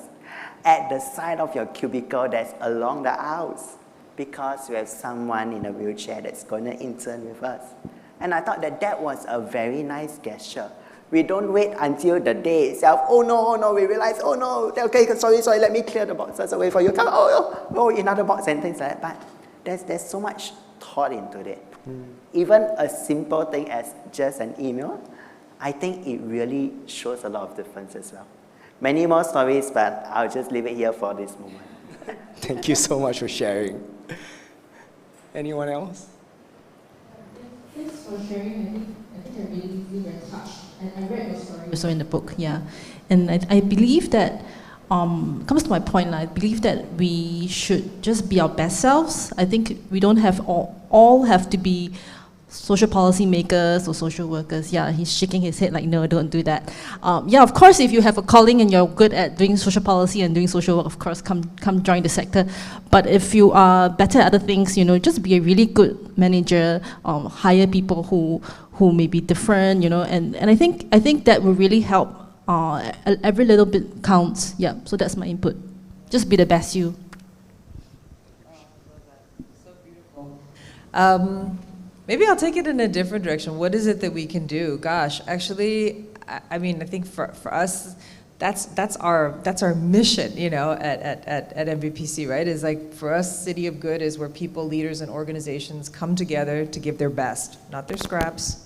at the side of your cubicle that's along the aisles, because we have someone in a wheelchair that's going to intern with us. And I thought that was a very nice gesture. We don't wait until the day itself. Oh no, we realize, oh no, okay, sorry, let me clear the boxes away for you. Come, another box and things like that. But there's so much thought into it. Even a simple thing as just an email, I think it really shows a lot of difference as well. Many more stories, but I'll just leave it here for this moment. Thank you so much for sharing. Anyone else? Thanks for sharing. I think I really feel very touched. And I read your story also in the book, yeah. And I believe that, comes to my point, I believe that we should just be our best selves. I think we don't have all have to be social policy makers or social workers. Yeah, he's shaking his head like, no, don't do that. Yeah, of course, if you have a calling and you're good at doing social policy and doing social work, of course, come join the sector. But if you are better at other things, just be a really good manager, hire people who may be different, and I think that will really help. Every little bit counts. Yeah, so that's my input. Just be the best you. So beautiful. Maybe I'll take it in a different direction. What is it that we can do? Gosh, actually, I think for us, that's our mission, at MVPC, right? Is like, for us, City of Good is where people, leaders, and organizations come together to give their best, not their scraps,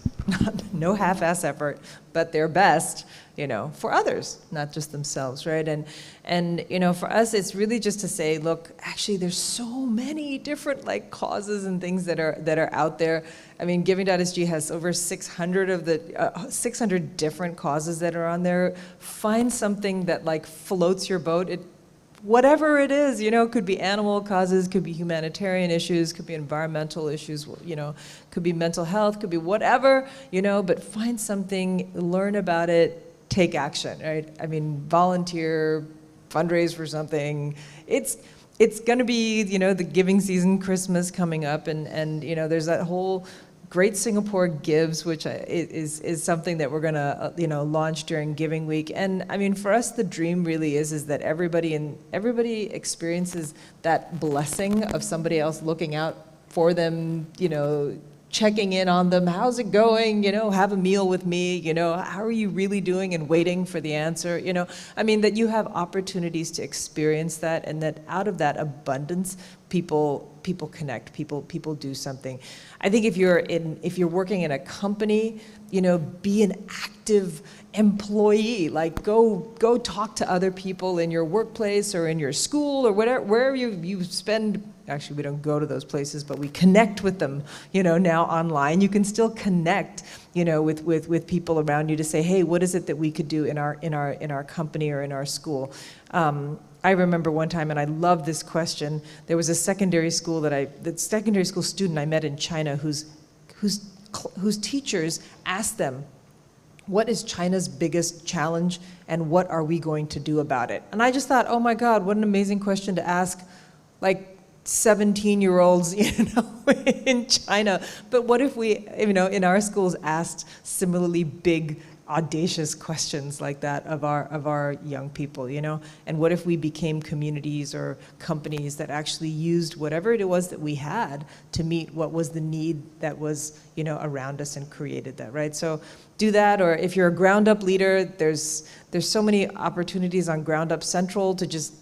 no half-ass effort, but their best, for others, not just themselves, right? And for us, it's really just to say, look, actually, there's so many different causes and things that are out there. I mean, Giving.sg has over 600 of the 600 different causes that are on there. Find something that floats your boat. Whatever it is, could be animal causes, could be humanitarian issues, could be environmental issues, could be mental health, could be whatever, but find something, learn about it, take action, right? I mean, volunteer, fundraise for something. It's going to be, the giving season, Christmas coming up, and there's that whole Great Singapore Gives, which is something that we're going to launch during Giving Week. And I mean, for us, the dream really is that everybody experiences that blessing of somebody else looking out for them, checking in on them. How's it going? Have a meal with me. How are you really doing? And waiting for the answer. I mean, that you have opportunities to experience that, and that out of that abundance, people connect. People do something. I think if you're working in a company, be an active employee. Go talk to other people in your workplace or in your school or wherever you spend. Actually, we don't go to those places, but we connect with them, now online. You can still connect, with people around you to say, hey, what is it that we could do in our company or in our school? I remember one time, and I love this question, there was a secondary school student I met in China whose teachers asked them, what is China's biggest challenge and what are we going to do about it? And I just thought, oh my God, what an amazing question to ask, 17-year-olds, in China. But what if we, in our schools asked similarly big audacious questions like that of our young people, you know? And what if we became communities or companies that actually used whatever it was that we had to meet what was the need that was, you know, around us and created that, right? So do that, or if you're a ground up leader, there's so many opportunities on Ground Up Central to just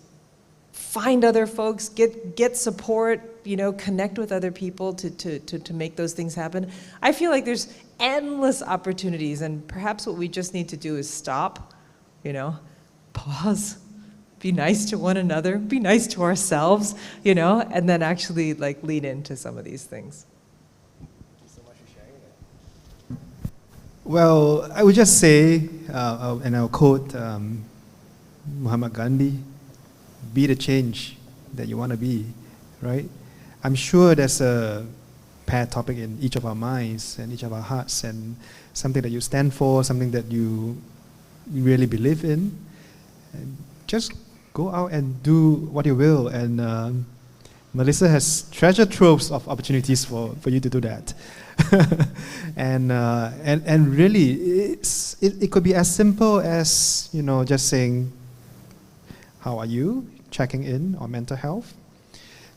find other folks, get support, you know, connect with other people to make those things happen. I feel like there's endless opportunities, and perhaps what we just need to do is stop, you know, pause, be nice to one another, be nice to ourselves, you know, and then actually like lean into some of these things. Well, I would just say, and I'll quote Muhammad Gandhi, be the change that you want to be, right? I'm sure there's a paired topic in each of our minds and each of our hearts, and something that you stand for, something that you really believe in. And just go out and do what you will. And Melissa has treasure troves of opportunities for you to do that. and really, it could be as simple as, you know, just saying, how are you? Checking in on mental health.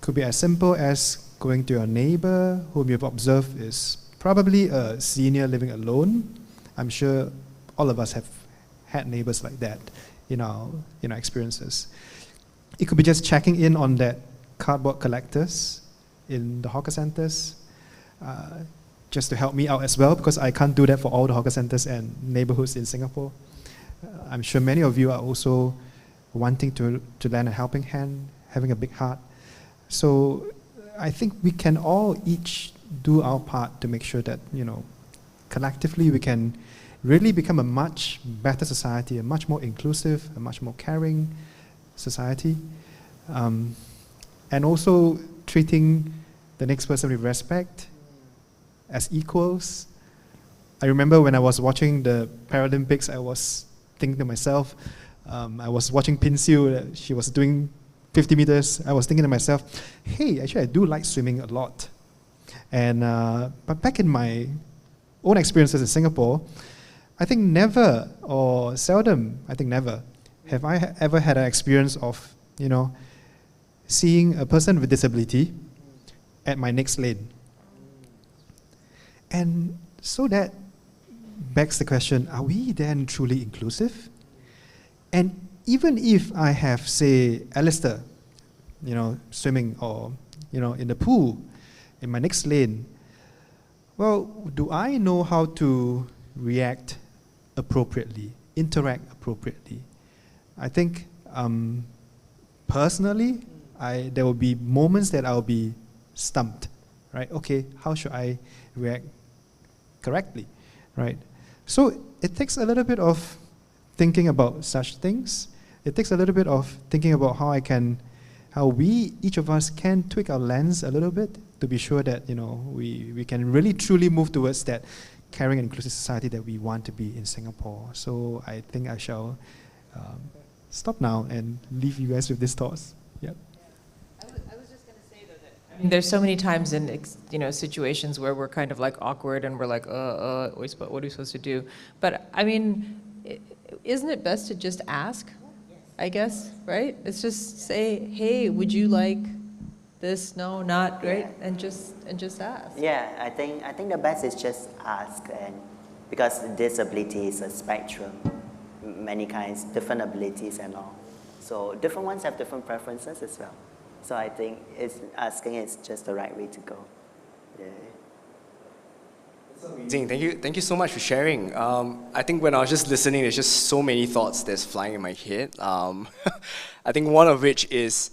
Could be as simple as going to your neighbor whom you've observed is probably a senior living alone. I'm sure all of us have had neighbors like that in our experiences. It could be just checking in on that cardboard collectors in the hawker centers, just to help me out as well, because I can't do that for all the hawker centers and neighborhoods in Singapore. I'm sure many of you are also wanting to lend a helping hand, having a big heart. So I think we can all each do our part to make sure that, you know, collectively we can really become a much better society, a much more inclusive, a much more caring society. And also treating the next person with respect, as equals. I remember when I was watching the Paralympics, I was thinking to myself, I was watching Pin Siu, she was doing 50 meters. I was thinking to myself, hey, actually I do like swimming a lot. And but back in my own experiences in Singapore, I think never or seldom, I think never, have I ever had an experience of, you know, seeing a person with disability at my next lane. And so that begs the question, are we then truly inclusive? And even if I have, say, Alister, you know, swimming or, you know, in the pool in my next lane, well, do I know how to react appropriately, interact appropriately? I think personally, there will be moments that I'll be stumped, right? Okay, how should I react correctly, right? So it takes a little bit of thinking about such things. It takes a little bit of thinking about how we, each of us, can tweak our lens a little bit to be sure that, you know, we can really truly move towards that caring and inclusive society that we want to be in Singapore. So I think I shall stop now and leave you guys with these thoughts. Yep. I was just going to say though that I mean, there's so many times in situations where we're kind of like awkward and we're like, what are we supposed to do? But I mean, isn't it best to just ask? I guess, right? It's just say, hey, would you like this? No, not, right? And just ask. Yeah, I think the best is just ask, and because disability is a spectrum, many kinds, different abilities and all. So different ones have different preferences as well. So I think asking is just the right way to go. Yeah. Amazing. Thank you so much for sharing. I think when I was just listening, there's just so many thoughts that's flying in my head. I think one of which is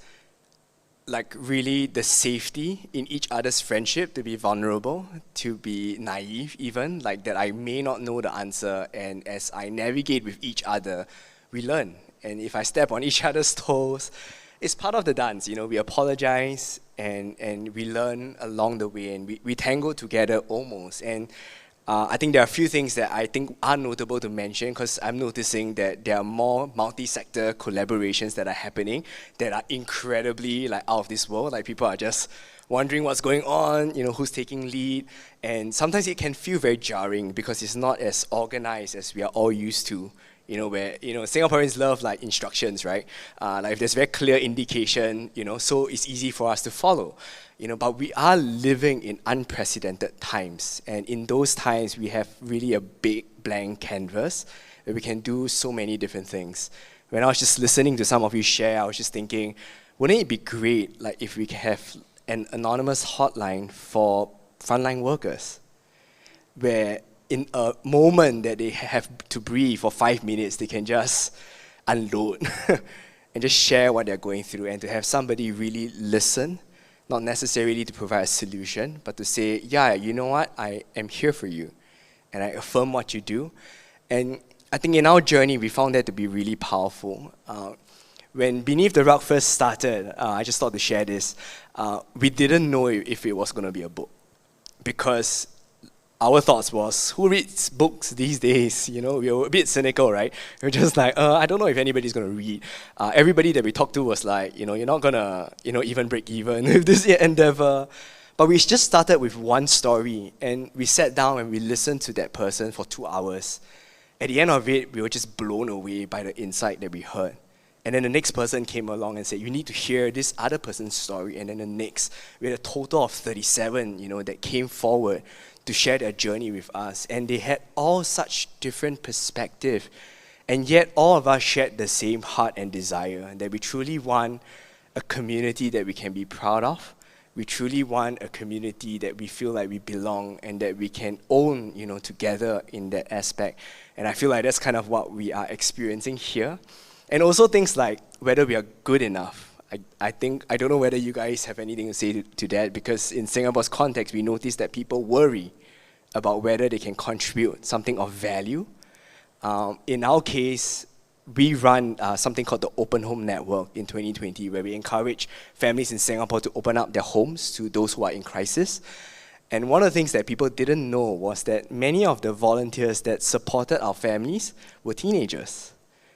like really the safety in each other's friendship, to be vulnerable, to be naive even, like that I may not know the answer, and as I navigate with each other, we learn. And if I step on each other's toes, it's part of the dance, you know, we apologize and we learn along the way, and we tango together almost. And I think there are a few things that I think are notable to mention, because I'm noticing that there are more multi-sector collaborations that are happening that are incredibly like out of this world. Like people are just wondering what's going on, who's taking lead, and sometimes it can feel very jarring because it's not as organized as we are all used to. Where Singaporeans love like instructions, right? Like if there's very clear indication, so it's easy for us to follow. But we are living in unprecedented times, and in those times we have really a big blank canvas where we can do so many different things. When I was just listening to some of you share, I was just thinking, wouldn't it be great like if we could have an anonymous hotline for frontline workers, where in a moment that they have to breathe for 5 minutes, they can just unload and just share what they're going through, and to have somebody really listen, not necessarily to provide a solution, but to say, yeah, you know what, I am here for you, and I affirm what you do. And I think in our journey, we found that to be really powerful. When Beneath the Rug first started, I just thought to share this, we didn't know if it was going to be a book, because our thoughts was, who reads books these days? We were a bit cynical, right? We were just like, I don't know if anybody's going to read. Everybody that we talked to was like, you're not going to, even break even with this endeavor. But we just started with one story, and we sat down and we listened to that person for 2 hours. At the end of it, we were just blown away by the insight that we heard. And then the next person came along and said, you need to hear this other person's story. And then the next, we had a total of 37, that came forward to share their journey with us. And they had all such different perspective. And yet all of us shared the same heart and desire, that we truly want a community that we can be proud of. We truly want a community that we feel like we belong and that we can own, together in that aspect. And I feel like that's kind of what we are experiencing here. And also things like whether we are good enough. I don't know whether you guys have anything to say to that, because in Singapore's context, we notice that people worry about whether they can contribute something of value. In our case, we run something called the Open Home Network in 2020, where we encourage families in Singapore to open up their homes to those who are in crisis. And one of the things that people didn't know was that many of the volunteers that supported our families were teenagers.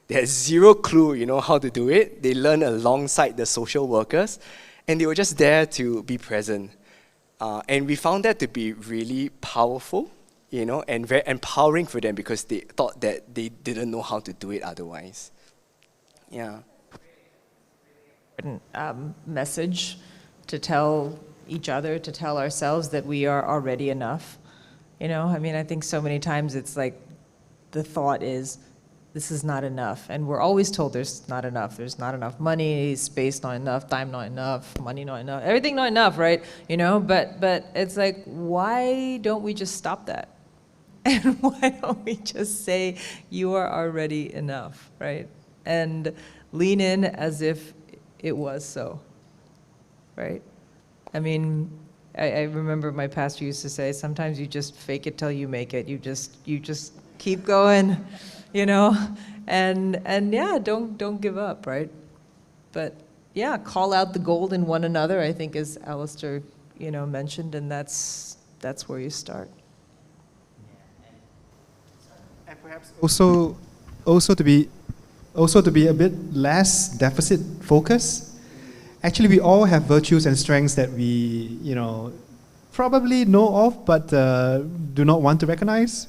They had zero clue, how to do it. They learned alongside the social workers, and they were just there to be present. And we found that to be really powerful, and very empowering for them, because they thought that they didn't know how to do it otherwise. Yeah. Message to tell each other, to tell ourselves that we are already enough. I think so many times it's like the thought is, this is not enough. And we're always told there's not enough. There's not enough money, space not enough, time not enough, money not enough, everything not enough, right? But it's like, why don't we just stop that? And why don't we just say, you are already enough, right? And lean in as if it was so, right? I remember my pastor used to say, sometimes you just fake it till you make it. You just keep going. And yeah, don't give up, right? But yeah, call out the gold in one another, I think, as Alister, mentioned, and that's where you start. And perhaps also to be a bit less deficit focused. Actually, we all have virtues and strengths that we, probably know of, but do not want to recognize.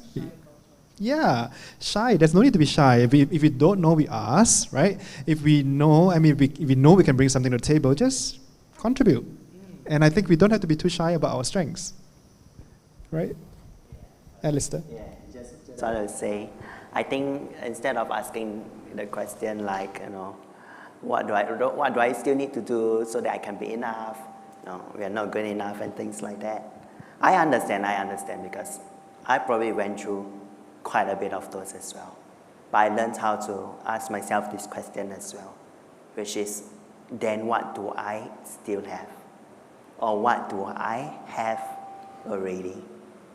Yeah, shy. There's no need to be shy. If we don't know, we ask, right? If we know, if we know we can bring something to the table, just contribute. And I think we don't have to be too shy about our strengths, right? Alister? Yeah, just want to say, I think instead of asking the question like, what do I still need to do so that I can be enough? No, we are not good enough and things like that. I understand because I probably went through quite a bit of those as well. But I learned how to ask myself this question as well, which is, then what do I still have? Or what do I have already?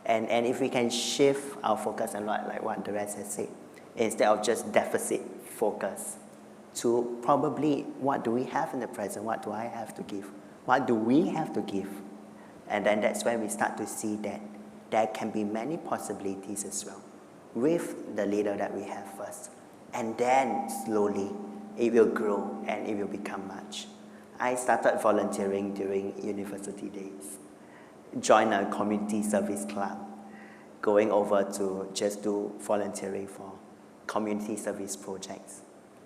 And if we can shift our focus a lot, like what the rest has said, instead of just deficit focus, to probably what do we have in the present, what do I have to give? What do we have to give? And then that's when we start to see that there can be many possibilities as well with the leader that we have first. And then slowly it will grow and it will become much. I started volunteering during university days, joined a community service club, going over to just do volunteering for community service projects.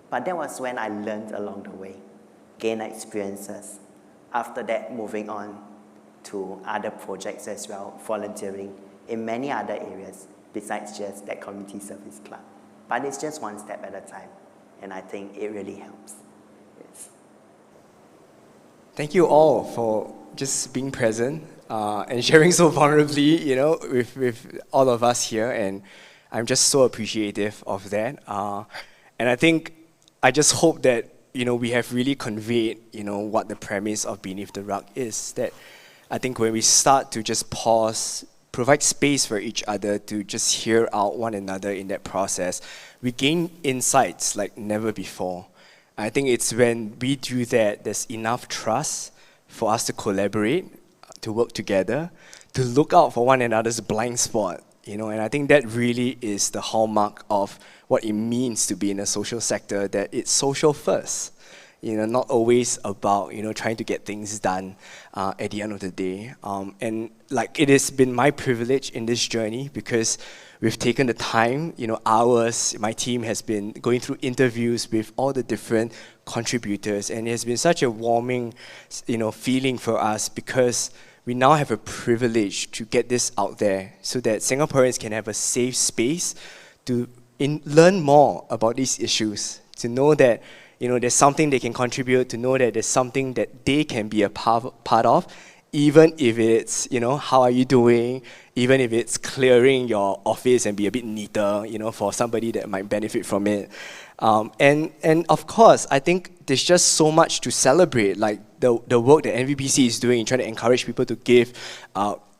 But that was when I learned along the way, gained experiences. After that, moving on to other projects as well, volunteering in many other areas besides just that community service club. But it's just one step at a time, and I think it really helps. Yes. Thank you all for just being present and sharing so vulnerably, with all of us here, and I'm just so appreciative of that. And I think I just hope that we have really conveyed what the premise of Beneath the Rug is. That I think when we start to just pause, provide space for each other to just hear out one another in that process, we gain insights like never before. I think it's when we do that, there's enough trust for us to collaborate, to work together, to look out for one another's blind spot. And I think that really is the hallmark of what it means to be in a social sector, that it's social first. Not always about, trying to get things done at the end of the day. And it has been my privilege in this journey because we've taken the time, hours, my team has been going through interviews with all the different contributors, and it has been such a warming, feeling for us because we now have a privilege to get this out there so that Singaporeans can have a safe space to learn more about these issues, to know that there's something they can contribute, to know that there's something that they can be a part of, even if it's, how are you doing, even if it's clearing your office and be a bit neater, for somebody that might benefit from it. And of course, I think there's just so much to celebrate, like the work that NVBC is doing in trying to encourage people to give.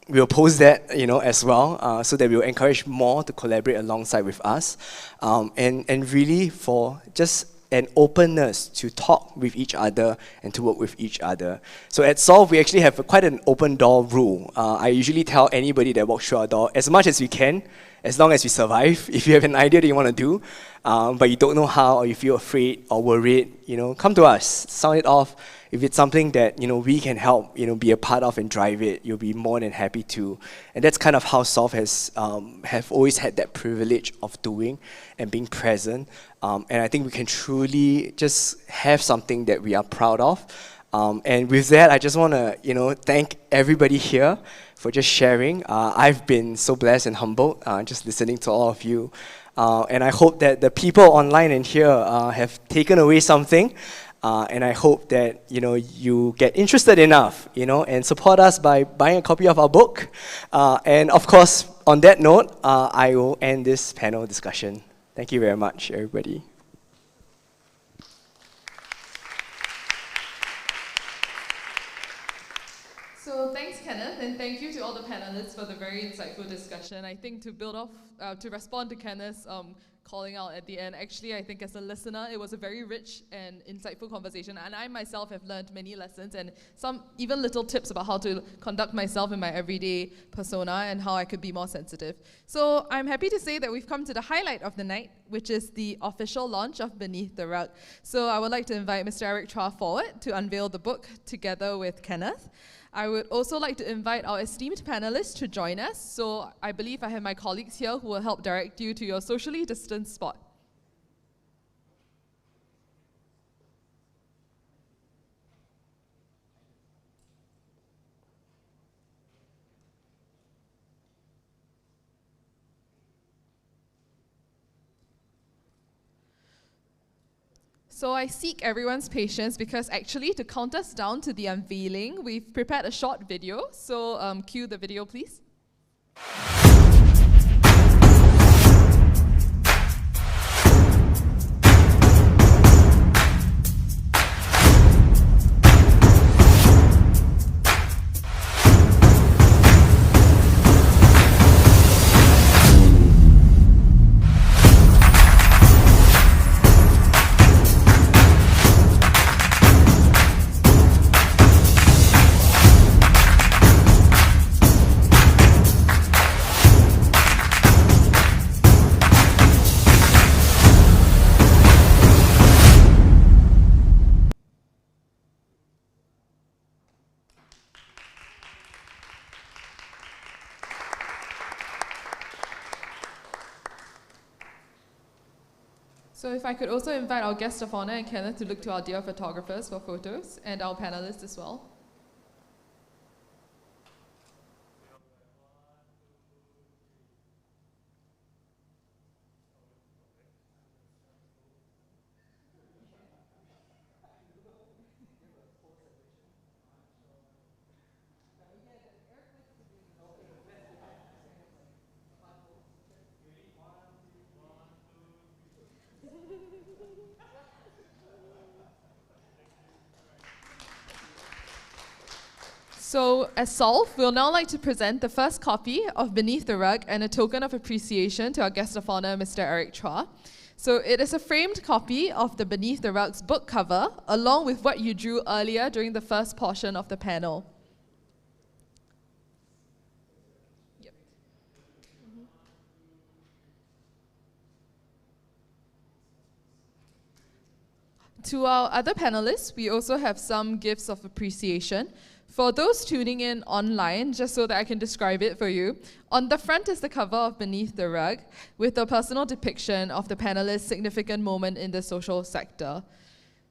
We'll post that, as well, so that we'll encourage more to collaborate alongside with us, and really for just an openness to talk with each other and to work with each other. So at Solve, we actually have quite an open door rule. I usually tell anybody that walks through our door, as much as we can, as long as we survive. If you have an idea that you want to do, but you don't know how, or you feel afraid or worried, come to us, sound it off. If it's something that we can help, be a part of and drive it, you'll be more than happy to. And that's kind of how Solve has have always had that privilege of doing and being present. And I think we can truly just have something that we are proud of. And with that, I just want to thank everybody here for just sharing. I've been so blessed and humbled just listening to all of you. And I hope that the people online and here have taken away something. And I hope that you get interested enough, and support us by buying a copy of our book. And of course, on that note, I will end this panel discussion. Thank you very much, everybody. So thanks, Kenneth, and thank you to all the panelists for the very insightful discussion. I think to build off, to respond to Kenneth's calling out at the end, actually, I think as a listener, it was a very rich and insightful conversation, and I myself have learned many lessons and some even little tips about how to conduct myself in my everyday persona and how I could be more sensitive. So I'm happy to say that we've come to the highlight of the night, which is the official launch of Beneath the Rug. So I would like to invite Mr. Eric Chua forward to unveil the book together with Kenneth. I would also like to invite our esteemed panelists to join us. So I believe I have my colleagues here who will help direct you to your socially distanced spot. So I seek everyone's patience because actually to count us down to the unveiling, we've prepared a short video. So cue the video, please. So if I could also invite our guest of honor and Kenneth to look to our dear photographers for photos, and our panelists as well. So, as Solve, we'll now like to present the first copy of Beneath the Rug and a token of appreciation to our guest of honor, Mr. Eric Chua. So, it is a framed copy of the Beneath the Rug's book cover, along with what you drew earlier during the first portion of the panel. Yep. To our other panelists, we also have some gifts of appreciation. For those tuning in online, just so that I can describe it for you, on the front is the cover of Beneath the Rug, with a personal depiction of the panelist's significant moment in the social sector.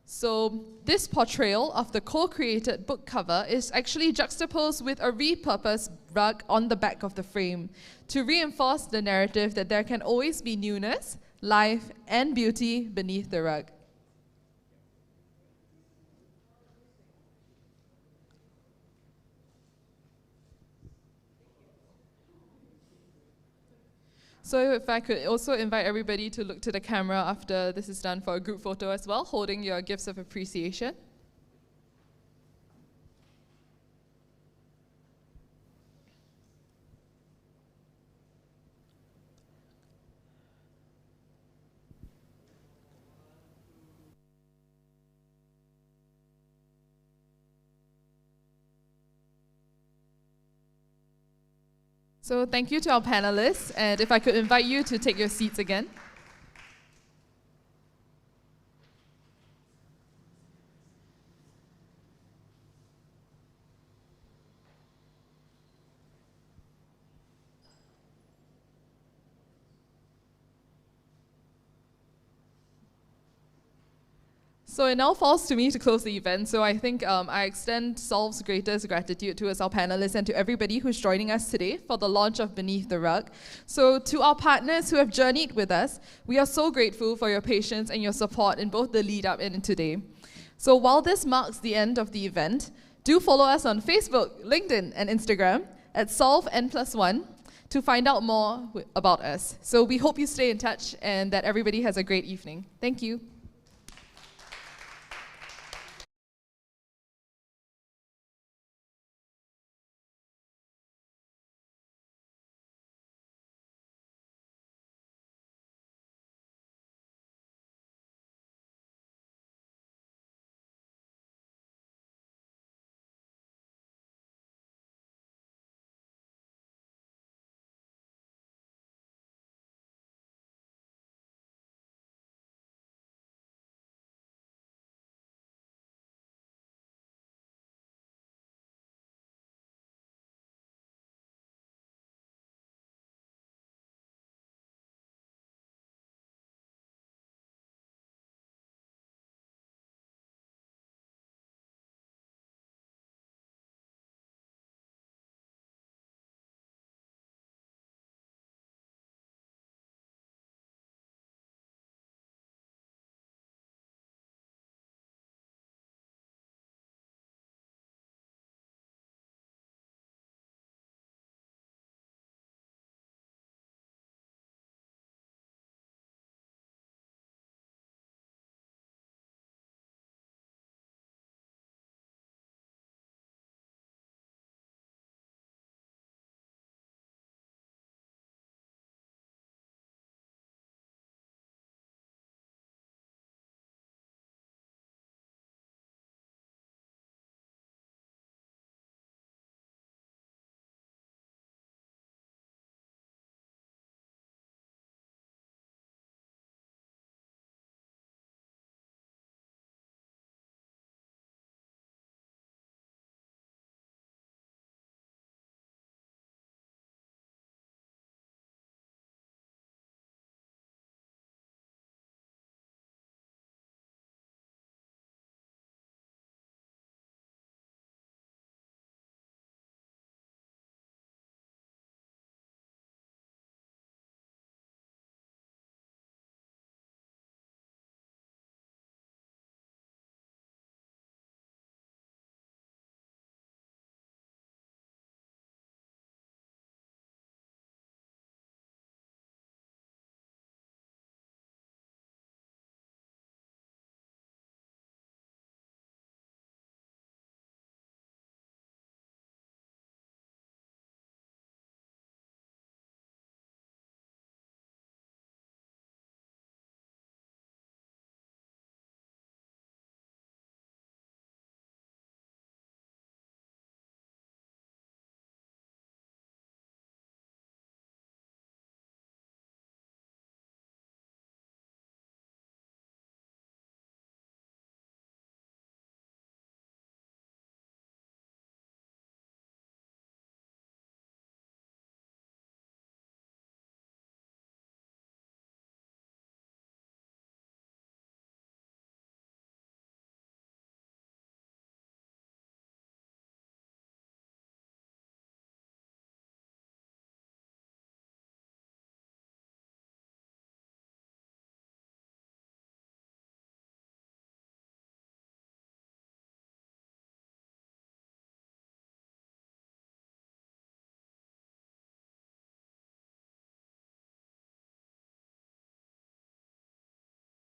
So this portrayal of the co-created book cover is actually juxtaposed with a repurposed rug on the back of the frame to reinforce the narrative that there can always be newness, life, and beauty beneath the rug. So if I could also invite everybody to look to the camera after this is done for a group photo as well, holding your gifts of appreciation. So thank you to our panelists, and if I could invite you to take your seats again. So it now falls to me to close the event, so I think I extend Solve's greatest gratitude towards our panelists and to everybody who's joining us today for the launch of Beneath the Rug. So to our partners who have journeyed with us, we are so grateful for your patience and your support in both the lead up and in today. So while this marks the end of the event, do follow us on Facebook, LinkedIn, and Instagram at SolveN+1 to find out more about us. So we hope you stay in touch and that everybody has a great evening. Thank you.